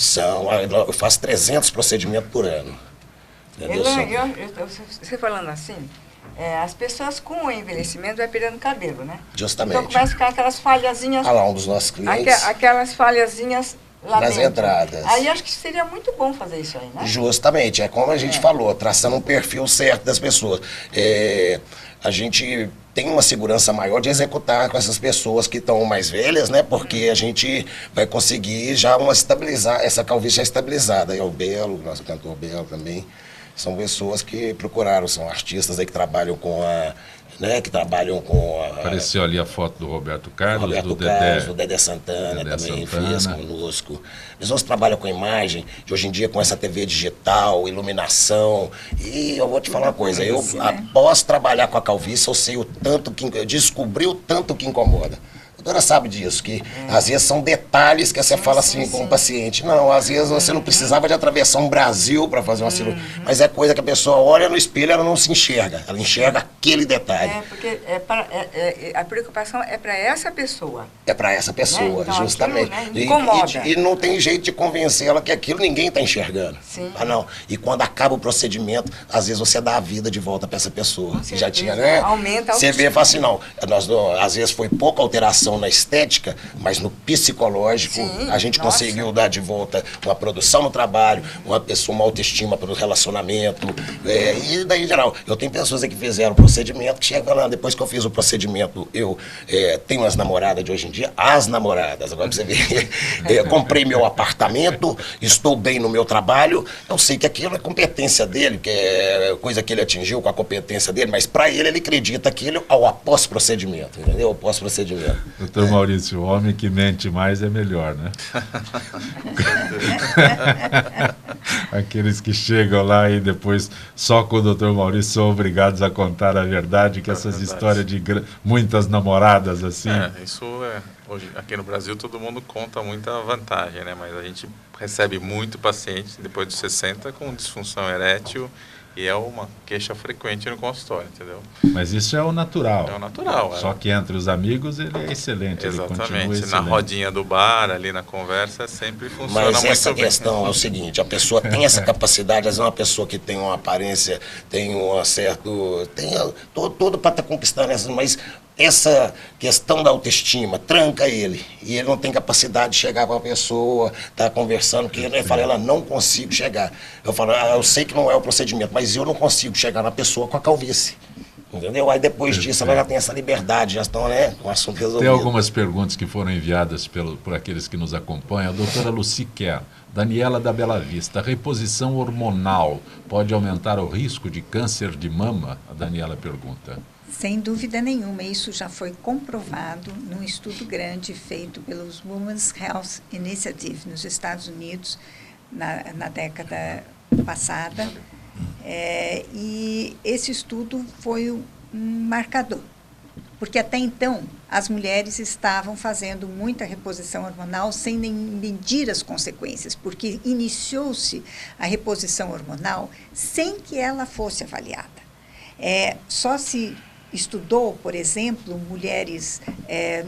Eu faço 300 procedimentos por ano. Você falando assim, as pessoas com o envelhecimento vai perdendo cabelo, né? Justamente. Então começa a ficar aquelas falhazinhas... Lá, um dos nossos clientes... Aquelas falhazinhas lá nas dentro. entradas. Aí acho que seria muito bom fazer isso aí, né? Justamente, é como a gente falou, traçando um perfil certo das pessoas. A gente tem uma segurança maior de executar com essas pessoas que estão mais velhas, né? Porque a gente vai conseguir já estabilizar, essa calvície já estabilizada. O Belo, nosso cantor Belo também, são pessoas que procuraram, são artistas aí que trabalham com Apareceu ali a foto do Roberto Carlos, do Dedé Santana também fez conosco. Pessoas que trabalham com imagem, de hoje em dia com essa TV digital, iluminação. E eu vou te falar uma coisa, após trabalhar com a calvície, eu sei eu descobri o tanto que incomoda. A doutora sabe disso, que às vezes são detalhes que você fala assim com o paciente. Não, às vezes você não precisava de atravessar um Brasil para fazer uma cirurgia, mas é coisa que a pessoa olha no espelho e ela não se enxerga, ela enxerga aquele detalhe. Porque a preocupação é para essa pessoa. É para essa pessoa, então, justamente. Aquilo, incomoda. E não tem jeito de convencer ela que aquilo ninguém está enxergando. Sim. Não. E quando acaba o procedimento, às vezes você dá a vida de volta para essa pessoa. Que já tinha, né? Aumenta a Você vê e fala assim, não, às vezes foi pouca alteração na estética, mas no psicológico a gente conseguiu dar de volta uma produção no trabalho, uma autoestima para o relacionamento, e daí em geral. Eu tenho pessoas aí que fizeram o procedimento, que chegam lá, depois que eu fiz o procedimento, eu tenho as namoradas de hoje em dia, as namoradas, agora pra você ver, comprei meu apartamento, estou bem no meu trabalho, eu sei que aquilo é competência dele, que é coisa que ele atingiu com a competência dele, mas para ele acredita aquilo ao pós-procedimento, entendeu? Ao pós-procedimento. Doutor Maurício, o homem que mente mais é melhor, né? Aqueles que chegam lá e depois, só com o doutor Maurício, são obrigados a contar a verdade, que essas histórias de muitas namoradas, assim... Isso hoje, aqui no Brasil, todo mundo conta muita vantagem, né? Mas a gente recebe muito paciente depois dos 60 com disfunção erétil, e é uma queixa frequente no consultório, entendeu? Mas isso é o natural. É o natural. Só que entre os amigos ele é excelente. Exatamente. Ele continua excelente. Na rodinha do bar, ali na conversa, sempre funciona muito bem. Mas essa questão é o seguinte, a pessoa tem essa capacidade, às vezes uma pessoa que tem uma aparência, tem um certo... tem todo para estar conquistando essas, mas... essa questão da autoestima tranca ele, e ele não tem capacidade de chegar para a pessoa, estar conversando, que ele fala, ela não consigo chegar. Eu falo, eu sei que não é o procedimento, mas eu não consigo chegar na pessoa com a calvície. Entendeu? Aí depois disso ela já tem essa liberdade, já estão, né, com o assunto resolvido. Tem algumas perguntas que foram enviadas por aqueles que nos acompanham. A doutora Luci Quer, Daniela da Bela Vista, a reposição hormonal pode aumentar o risco de câncer de mama? A Daniela pergunta. Sem dúvida nenhuma, isso já foi comprovado num estudo grande feito pelos Women's Health Initiative nos Estados Unidos na década passada. E esse estudo foi um marcador, porque até então as mulheres estavam fazendo muita reposição hormonal sem nem medir as consequências, porque iniciou-se a reposição hormonal sem que ela fosse avaliada. Só se estudou, por exemplo, mulheres,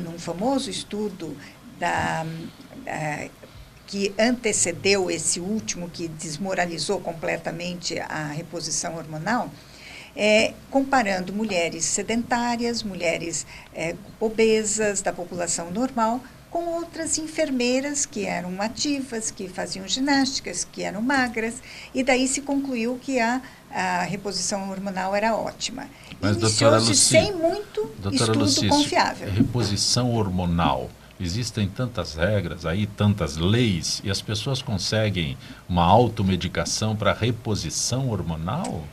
num famoso estudo que antecedeu esse último, que desmoralizou completamente a reposição hormonal, comparando mulheres sedentárias, mulheres obesas da população normal, com outras enfermeiras que eram ativas, que faziam ginásticas, que eram magras, e daí se concluiu que a reposição hormonal era ótima. Mas, doutora Lucy, sem muito estudo confiável. Reposição hormonal. Existem tantas regras aí, tantas leis, e as pessoas conseguem uma automedicação para reposição hormonal?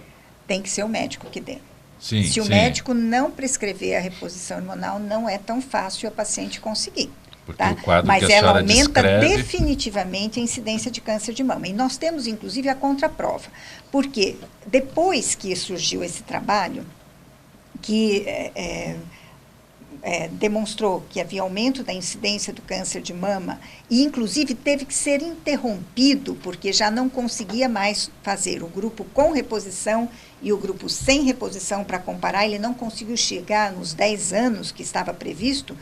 Tem que ser o médico que dê. Sim, Se o médico não prescrever a reposição hormonal, não é tão fácil a paciente conseguir. Porque o quadro Mas que a ela senhora aumenta descreve... definitivamente a incidência de câncer de mama. E nós temos, inclusive, a contraprova. Porque depois que surgiu esse trabalho, que demonstrou que havia aumento da incidência do câncer de mama, e inclusive teve que ser interrompido, porque já não conseguia mais fazer o grupo com reposição e o grupo sem reposição para comparar, ele não conseguiu chegar nos 10 anos que estava previsto,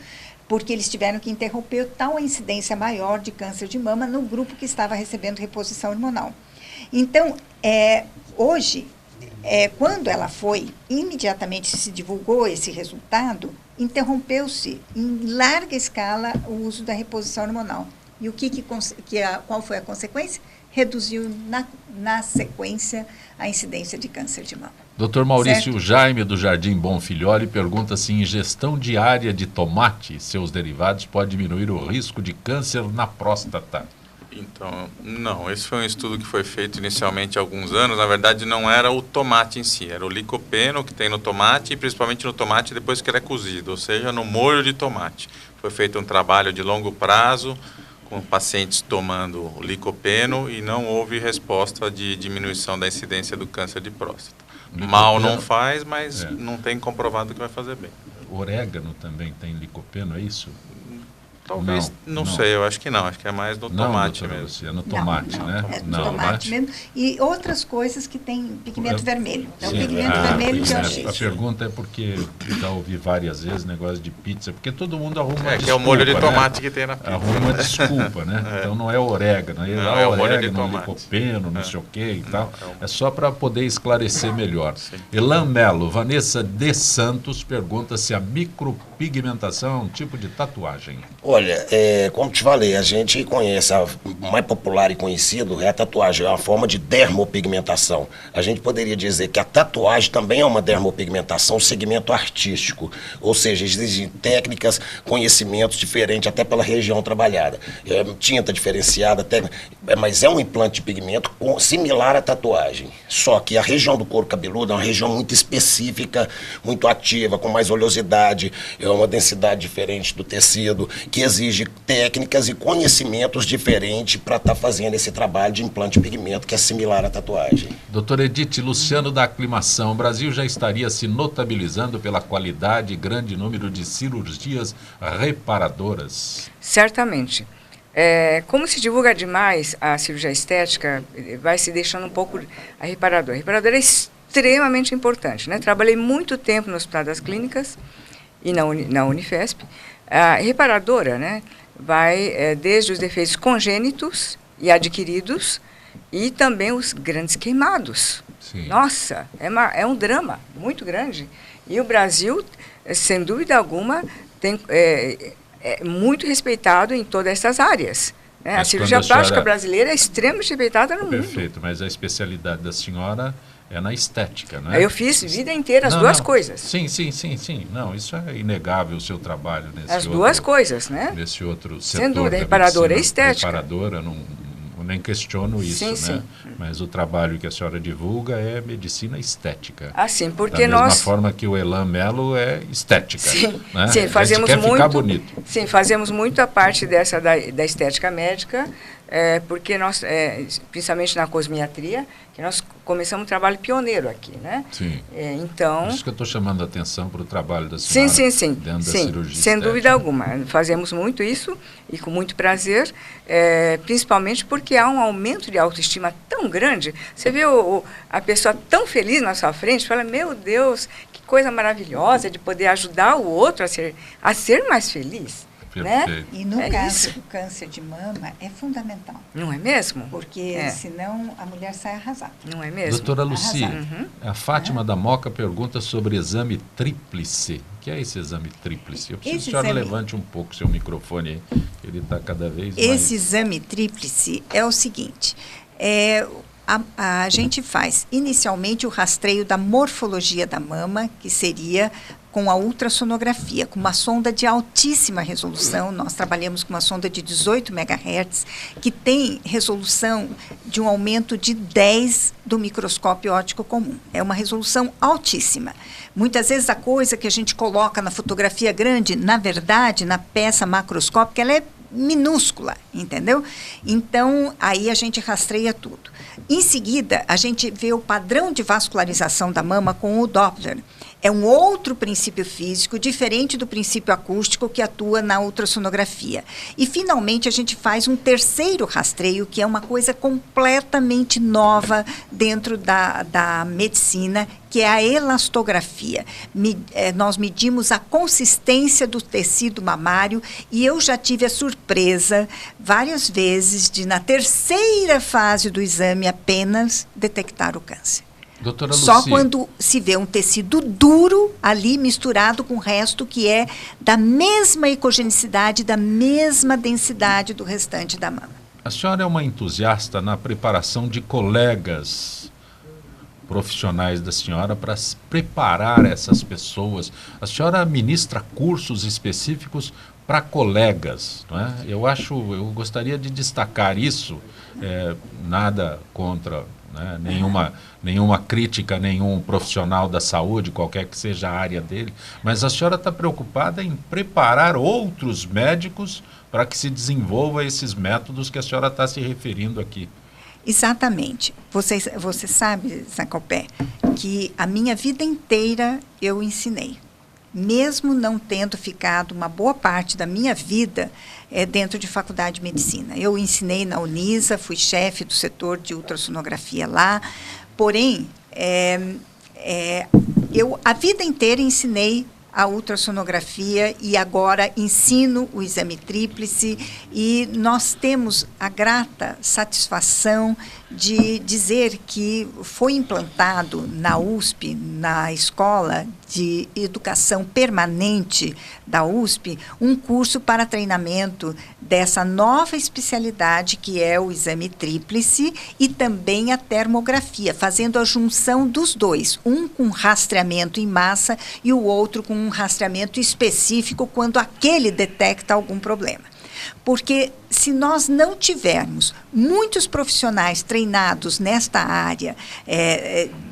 porque eles tiveram que interromper tal incidência maior de câncer de mama no grupo que estava recebendo reposição hormonal. Então, hoje, quando ela foi, imediatamente se divulgou esse resultado, interrompeu-se em larga escala o uso da reposição hormonal. E qual foi a consequência? Reduziu na sequência a incidência de câncer de mama. Dr. Maurício Certo? Jaime, do Jardim Bonfilholi, pergunta se ingestão diária de tomate e seus derivados pode diminuir o risco de câncer na próstata. Então, não, esse foi um estudo que foi feito inicialmente há alguns anos. Na verdade, não era o tomate em si, era o licopeno que tem no tomate, e principalmente no tomate depois que ele é cozido, ou seja, no molho de tomate. Foi feito um trabalho de longo prazo, com pacientes tomando licopeno, e não houve resposta de diminuição da incidência do câncer de próstata. Mal não faz, mas não tem comprovado que vai fazer bem. Orégano também tem licopeno, é isso? Talvez, não sei, eu acho que não, acho que é mais no tomate mesmo. Lucy, é no tomate, né? No tomate mesmo. E outras coisas que tem pigmento vermelho. É o pigmento vermelho que eu achei. A pergunta é porque já ouvi várias vezes negócio de pizza, porque todo mundo arruma uma desculpa, que é o molho de tomate, né? Que tem na pizza. Arruma uma desculpa, né? Então não é orégano, é o orégano, licopeno, não sei o que e tal. É só para poder esclarecer melhor. Sim. Elan Melo, Vanessa de Santos pergunta se a micropigmentação é um tipo de tatuagem. Olha, como te falei, a gente conhece, a mais popular e conhecido é a tatuagem, é uma forma de dermopigmentação. A gente poderia dizer que a tatuagem também é uma dermopigmentação, segmento artístico, ou seja, existem técnicas, conhecimentos diferentes até pela região trabalhada. Tinta diferenciada, mas é um implante de pigmento similar à tatuagem, só que a região do couro cabeludo é uma região muito específica, muito ativa, com mais oleosidade, é uma densidade diferente do tecido, que exige técnicas e conhecimentos diferentes para estar fazendo esse trabalho de implante de pigmento, que é similar à tatuagem. Doutora Edith, Luciano da Aclimação, o Brasil já estaria se notabilizando pela qualidade e grande número de cirurgias reparadoras? Certamente. Como se divulga demais a cirurgia estética, vai se deixando um pouco a reparadora. A reparadora é extremamente importante, né? Trabalhei muito tempo no Hospital das Clínicas e na Unifesp. A reparadora, né, vai desde os defeitos congênitos e adquiridos e também os grandes queimados. Sim. Nossa, é um drama muito grande. E o Brasil, sem dúvida alguma, é muito respeitado em todas essas áreas. Né? A cirurgia plástica brasileira é extremamente respeitada no mundo. Perfeito, mas a especialidade da senhora é na estética, né? Eu fiz vida inteira as duas coisas. Sim. Não, isso é inegável o seu trabalho nesse duas coisas, né? Nesse outro setor. Sem dúvida, reparadora é estética. Reparadora nem questiono isso, né? Sim. Mas o trabalho que a senhora divulga é medicina estética. Assim, porque da mesma forma que o Elan Melo é estética. Sim, né? sim, fazemos quer muito. Ficar bonito. Sim, fazemos muito a parte dessa da estética médica, porque nós, principalmente na cosmiatria, que nós começamos um trabalho pioneiro aqui, né? Sim. Então. Por isso que eu estou chamando a atenção para o trabalho da senhora. Sim. Dentro da cirurgia Sem estética. dúvida alguma. Fazemos muito isso e com muito prazer, principalmente porque há um aumento de autoestima tão grande. Você vê a pessoa tão feliz na sua frente, fala, meu Deus, que coisa maravilhosa de poder ajudar o outro a ser mais feliz. Né? E no caso do câncer de mama é fundamental. Não é mesmo? Porque senão a mulher sai arrasada. Não é mesmo? Doutora Luci, a Fátima da Moca pergunta sobre exame tríplice. O que é esse exame tríplice? Eu preciso que a senhora levante um pouco o seu microfone aí. Ele está cada vez mais... Esse exame tríplice é o seguinte, a gente faz inicialmente o rastreio da morfologia da mama, que seria com a ultrassonografia, com uma sonda de altíssima resolução. Nós trabalhamos com uma sonda de 18 MHz, que tem resolução de um aumento de 10 do microscópio óptico comum. É uma resolução altíssima. Muitas vezes a coisa que a gente coloca na fotografia grande, na verdade, na peça macroscópica, ela é minúscula, entendeu? Então, aí a gente rastreia tudo. Em seguida, a gente vê o padrão de vascularização da mama com o Doppler. É um outro princípio físico, diferente do princípio acústico que atua na ultrassonografia. E, finalmente, a gente faz um terceiro rastreio, que é uma coisa completamente nova dentro da medicina, que é a elastografia. Nós medimos a consistência do tecido mamário e eu já tive a surpresa várias vezes de, na terceira fase do exame, apenas detectar o câncer. Doutora Luci, só quando se vê um tecido duro ali misturado com o resto que é da mesma ecogenicidade, da mesma densidade do restante da mama. A senhora é uma entusiasta na preparação de colegas profissionais da senhora para preparar essas pessoas. A senhora ministra cursos específicos para colegas, não é? Eu gostaria de destacar isso, nada contra, né, nenhuma crítica, nenhum profissional da saúde, qualquer que seja a área dele, mas a senhora está preocupada em preparar outros médicos para que se desenvolva esses métodos que a senhora está se referindo aqui. Exatamente. Você sabe, Zacopé, que a minha vida inteira eu ensinei. Mesmo não tendo ficado uma boa parte da minha vida dentro de faculdade de medicina. Eu ensinei na Unisa, fui chefe do setor de ultrassonografia lá, porém, eu a vida inteira ensinei a ultrassonografia e agora ensino o exame tríplice e nós temos a grata satisfação de dizer que foi implantado na USP, na Escola de Educação Permanente da USP, um curso para treinamento dessa nova especialidade que é o exame tríplice e também a termografia, fazendo a junção dos dois, um com rastreamento em massa e o outro com um rastreamento específico quando aquele detecta algum problema. Porque se nós não tivermos muitos profissionais treinados nesta área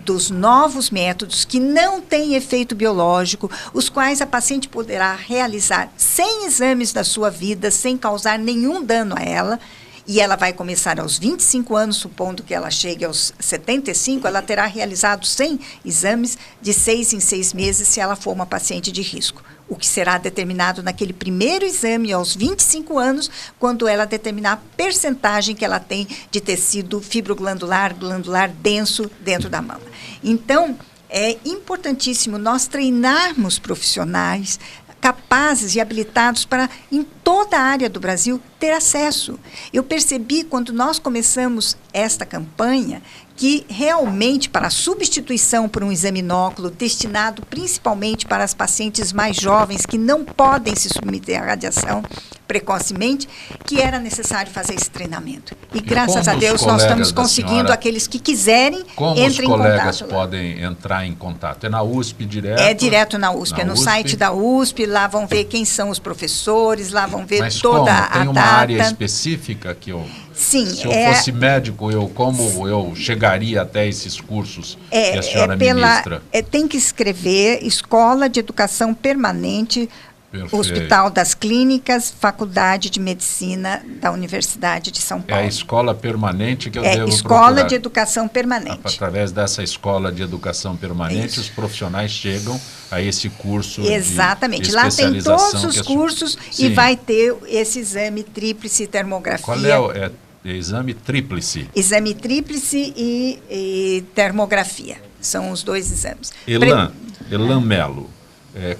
dos novos métodos que não têm efeito biológico, os quais a paciente poderá realizar 100 exames da sua vida sem causar nenhum dano a ela, e ela vai começar aos 25 anos, supondo que ela chegue aos 75, ela terá realizado 100 exames de 6 em 6 meses se ela for uma paciente de risco. O que será determinado naquele primeiro exame aos 25 anos, quando ela determinar a percentagem que ela tem de tecido fibroglandular, glandular denso dentro da mama. Então, é importantíssimo nós treinarmos profissionais capazes e habilitados para, em toda a área do Brasil, ter acesso. Eu percebi, quando nós começamos esta campanha, que realmente, para a substituição por um exame inóculo, destinado principalmente para as pacientes mais jovens, que não podem se submeter à radiação precocemente, que era necessário fazer esse treinamento. E graças a Deus, nós estamos conseguindo aqueles que quiserem, entrem em contato. Como os colegas podem entrar em contato? É na USP direto? É direto na USP, no site da USP, lá vão ver quem são os professores, lá vão vão ver Mas toda como? a Tem uma data. área específica que eu... Sim, se eu fosse médico, como eu chegaria até esses cursos que a senhora ministra? Tem que escrever Escola de Educação Permanente, Perfeito. Hospital das Clínicas, Faculdade de Medicina da Universidade de São É Paulo. a escola permanente que eu devo Escola procurar. de Educação Permanente. Através dessa escola de educação permanente, Isso. os profissionais chegam a esse curso Exatamente. de Lá tem especialização. todos os que cursos e Sim. vai ter esse exame tríplice termografia. Qual é o exame tríplice? Exame tríplice e termografia. São os 2 exames. Elan Melo.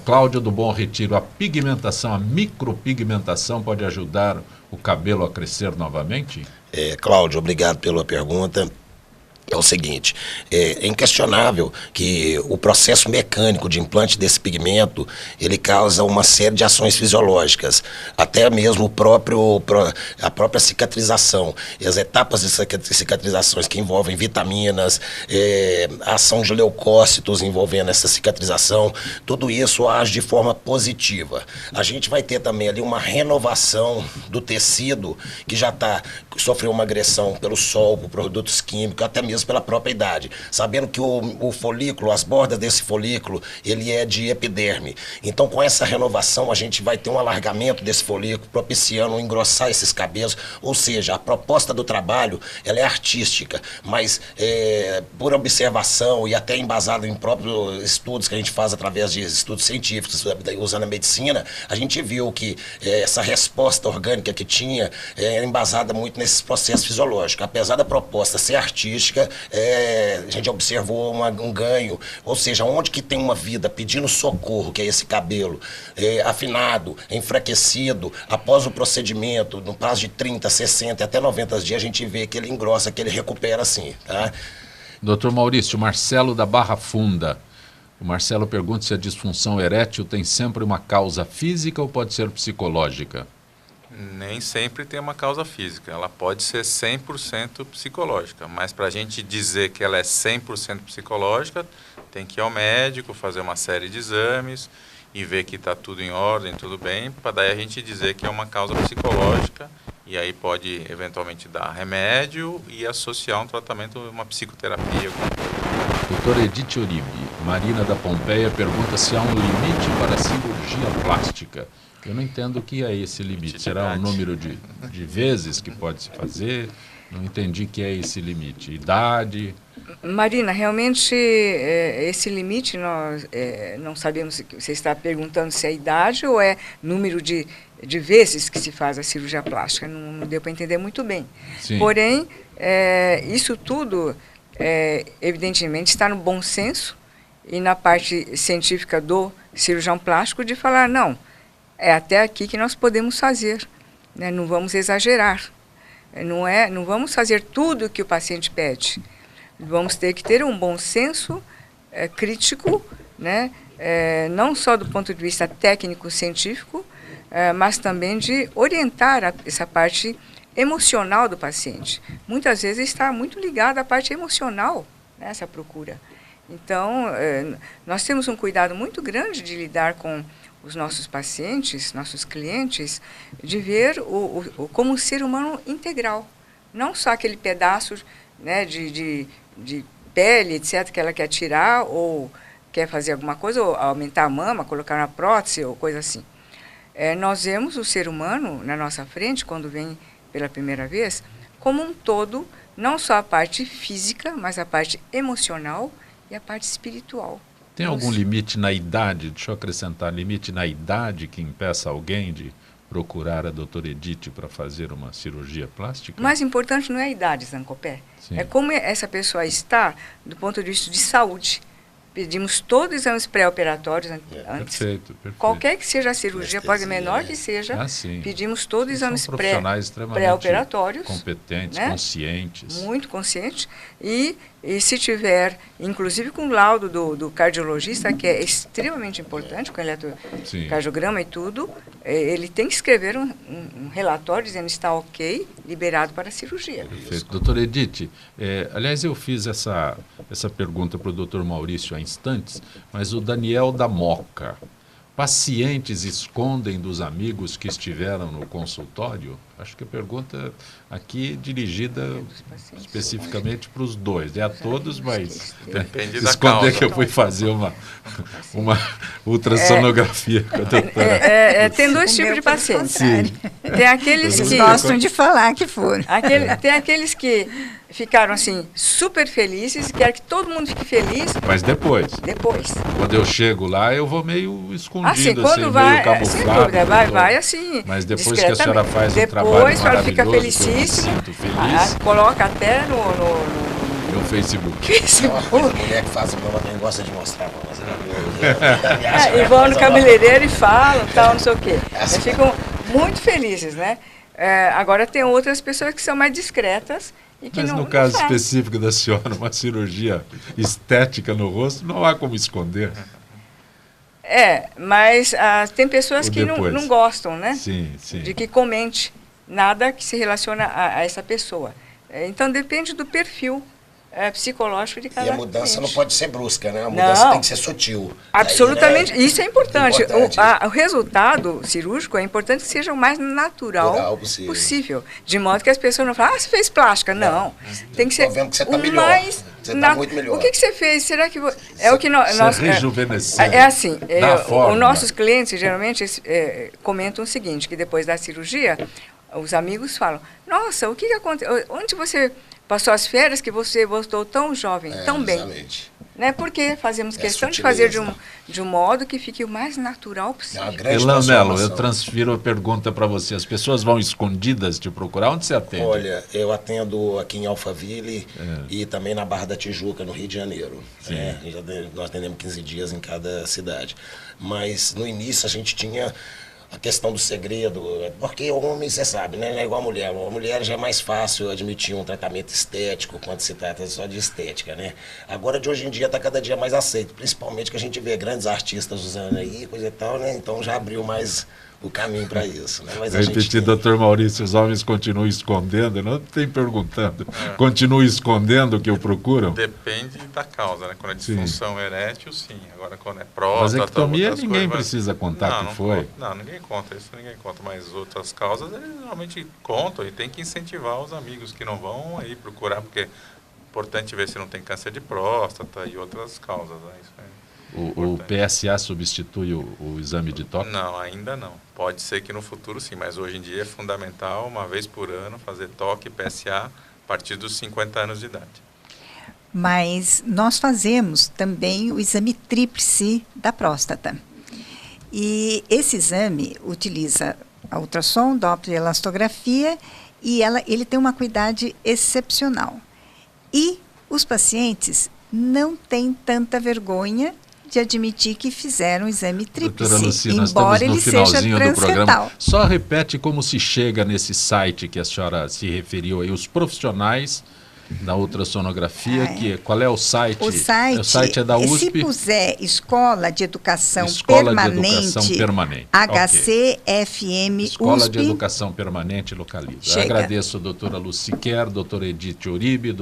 Cláudia do Bom Retiro, a pigmentação, a micropigmentação pode ajudar o cabelo a crescer novamente? Cláudio, obrigado pela pergunta. É o seguinte, é inquestionável que o processo mecânico de implante desse pigmento, ele causa uma série de ações fisiológicas, até mesmo a própria cicatrização, as etapas de cicatrizações que envolvem vitaminas, a ação de leucócitos envolvendo essa cicatrização, tudo isso age de forma positiva. A gente vai ter também ali uma renovação do tecido que já sofreu uma agressão pelo sol, por produtos químicos, até mesmo pela própria idade, sabendo que o folículo, as bordas desse folículo, ele é de epiderme. Então, com essa renovação, a gente vai ter um alargamento desse folículo, propiciando engrossar esses cabelos, ou seja, a proposta do trabalho, ela é artística, mas por observação e até embasado em próprios estudos que a gente faz através de estudos científicos, usando a medicina, a gente viu que essa resposta orgânica que tinha é embasada muito nesses processos fisiológicos. Apesar da proposta ser artística, a gente observou um ganho, ou seja, onde que tem uma vida pedindo socorro, que é esse cabelo, afinado, enfraquecido, após o procedimento, no prazo de 30, 60 até 90 dias, a gente vê que ele engrossa, que ele recupera assim, tá? Doutor Maurício, Marcelo da Barra Funda. O Marcelo pergunta se a disfunção erétil tem sempre uma causa física ou pode ser psicológica? Nem sempre tem uma causa física, ela pode ser 100% psicológica, mas para a gente dizer que ela é 100% psicológica, tem que ir ao médico, fazer uma série de exames e ver que está tudo em ordem, tudo bem, para daí a gente dizer que é uma causa psicológica e aí pode eventualmente dar remédio e associar um tratamento, uma psicoterapia. Doutora Edith Uribe, Marina da Pompeia pergunta se há um limite para a cirurgia plástica. Eu não entendo o que é esse limite. Será o número de vezes que pode se fazer? Não entendi o que é esse limite. Idade? Marina, realmente esse limite nós não sabemos se você está perguntando se é idade ou é número de vezes que se faz a cirurgia plástica. Não deu para entender muito bem. Sim. Porém, isso tudo, evidentemente, está no bom senso e na parte científica do cirurgião plástico de falar, não, é até aqui que nós podemos fazer, né? Não vamos exagerar, não vamos fazer tudo o que o paciente pede. Vamos ter que ter um bom senso crítico, né? Não só do ponto de vista técnico-científico, mas também de orientar essa parte emocional do paciente. Muitas vezes está muito ligada à parte emocional nessa procura. Então, nós temos um cuidado muito grande de lidar com os nossos pacientes, nossos clientes, de ver como um ser humano integral. Não só aquele pedaço, né, de pele, etc., que ela quer tirar ou quer fazer alguma coisa, ou aumentar a mama, colocar uma prótese ou coisa assim. Nós vemos o ser humano na nossa frente, quando vem pela primeira vez, como um todo, não só a parte física, mas a parte emocional e a parte espiritual. Tem algum limite na idade, deixa eu acrescentar, limite na idade que impeça alguém de procurar a doutora Edith para fazer uma cirurgia plástica? O mais importante não é a idade, Zancopé. Sim. É como essa pessoa está do ponto de vista de saúde. Pedimos todos os exames pré-operatórios antes. Perfeito. Qualquer que seja a cirurgia, pode ser menor que seja, pedimos todos os exames pré-operatórios. Competentes, né? Conscientes. Muito conscientes. E se tiver, inclusive com o laudo do cardiologista, que é extremamente importante, com o eletrocardiograma e tudo, ele tem que escrever um relatório dizendo que está ok, liberado para a cirurgia. Perfeito. Doutora Edith, aliás, eu fiz essa pergunta para o doutor Maurício há instantes, mas o Daniel da Moca. pacientes escondem dos amigos que estiveram no consultório? Acho que a pergunta aqui é dirigida especificamente para os dois. É a todos, mas depende da esconder causa. que eu fui fazer uma ultrassonografia com a doutora. Tem dois tipos de pacientes. Sim. Tem aqueles Eles que gostam de falar que foram. tem aqueles que ficaram assim super felizes, quer que todo mundo fique feliz Mas depois, quando eu chego lá, eu vou meio escondido, quando assim, vai, meio camuflado. sem dúvida, vai assim. Mas depois que a senhora faz um trabalho depois ela fica maravilhoso, que eu me felicíssima, sinto feliz, coloca até no no Facebook. É uma coisa, a mulher que faz o meu, quem gosta de mostrar pra você. E vão no cabeleireiro e falam, tal, não sei o quê. Eles ficam muito felizes, né? Agora tem outras pessoas que são mais discretas e que Mas não no caso fazem. específico da senhora, uma cirurgia estética no rosto, não há como esconder. Mas tem pessoas que não gostam, né? Sim, sim. De que comente nada que se relaciona a essa pessoa. Então depende do perfil psicológico de cada E a mudança cliente. não pode ser brusca, né? A mudança Não. tem que ser sutil. Absolutamente, Aí, né? isso é importante. Importante. O resultado cirúrgico é importante que seja o mais natural possível. De modo que as pessoas não falem, você fez plástica. Não. Tem que ser Tô vendo que você tá o melhor. mais Você tá muito melhor. O que você fez? Será que é o que nós rejuvenescendo. É assim, forma. os nossos clientes geralmente comentam o seguinte, que depois da cirurgia, os amigos falam, nossa, o que aconteceu? Onde você passou as férias que você voltou tão jovem, tão bem? Exatamente. Né? Porque fazemos questão de sutileza. fazer de um modo que fique o mais natural possível. É uma grande Elan Mello, eu transformação. transfiro a pergunta para você. As pessoas vão escondidas te procurar? Onde você atende? Olha, eu atendo aqui em Alphaville e também na Barra da Tijuca, no Rio de Janeiro. Nós atendemos 15 dias em cada cidade. Mas no início a gente tinha a questão do segredo, porque o homem, você sabe, né? Não é igual a mulher. A mulher já é mais fácil admitir um tratamento estético quando se trata só de estética, né? Agora, de hoje em dia, está cada dia mais aceito, principalmente que a gente vê grandes artistas usando aí, coisa e tal, né? Então já abriu mais o caminho para isso, né? Mas a gente Repetir, doutor Maurício, os homens continuam escondendo? Não tem perguntando. Continuam escondendo o que o procuram? Depende da causa, né? Quando é disfunção erétil, sim. Agora, quando é próstata... Vasectomia, outras ninguém coisas, precisa contar que foi. Não, ninguém conta isso, ninguém conta. Mas outras causas, eles realmente contam e tem que incentivar os amigos que não vão aí procurar, porque é importante ver se não tem câncer de próstata e outras causas, né? Isso é O PSA substitui o exame de toque? Não, ainda não. Pode ser que no futuro sim, mas hoje em dia é fundamental, uma vez por ano, fazer toque PSA a partir dos 50 anos de idade. Mas nós fazemos também o exame tríplice da próstata. E esse exame utiliza a ultrassom, Doppler e elastografia, e ele tem uma qualidade excepcional. E os pacientes não têm tanta vergonha de admitir que fizeram o exame tríplice, Doutora Lucy, nós embora estamos ele no seja finalzinho do programa. transretal. Só repete como se chega nesse site que a senhora se referiu aí, os profissionais da ultrassonografia, qual é o site? O site é da USP? Se puser Escola de Educação Escola Permanente, de Educação Permanente. HCFM Escola USP. de Educação Permanente localiza. Chega. Agradeço a doutora Lucy Quer, doutora Edith Uribe,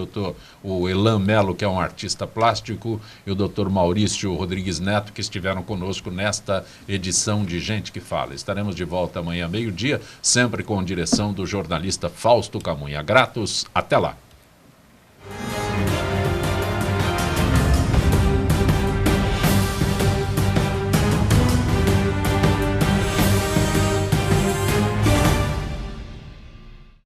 o Elan Mello, que é um artista plástico, e o doutor Maurício Rodrigues Neto, que estiveram conosco nesta edição de Gente que Fala. Estaremos de volta amanhã, meio-dia, sempre com direção do jornalista Fausto Camunha. Gratos, até lá.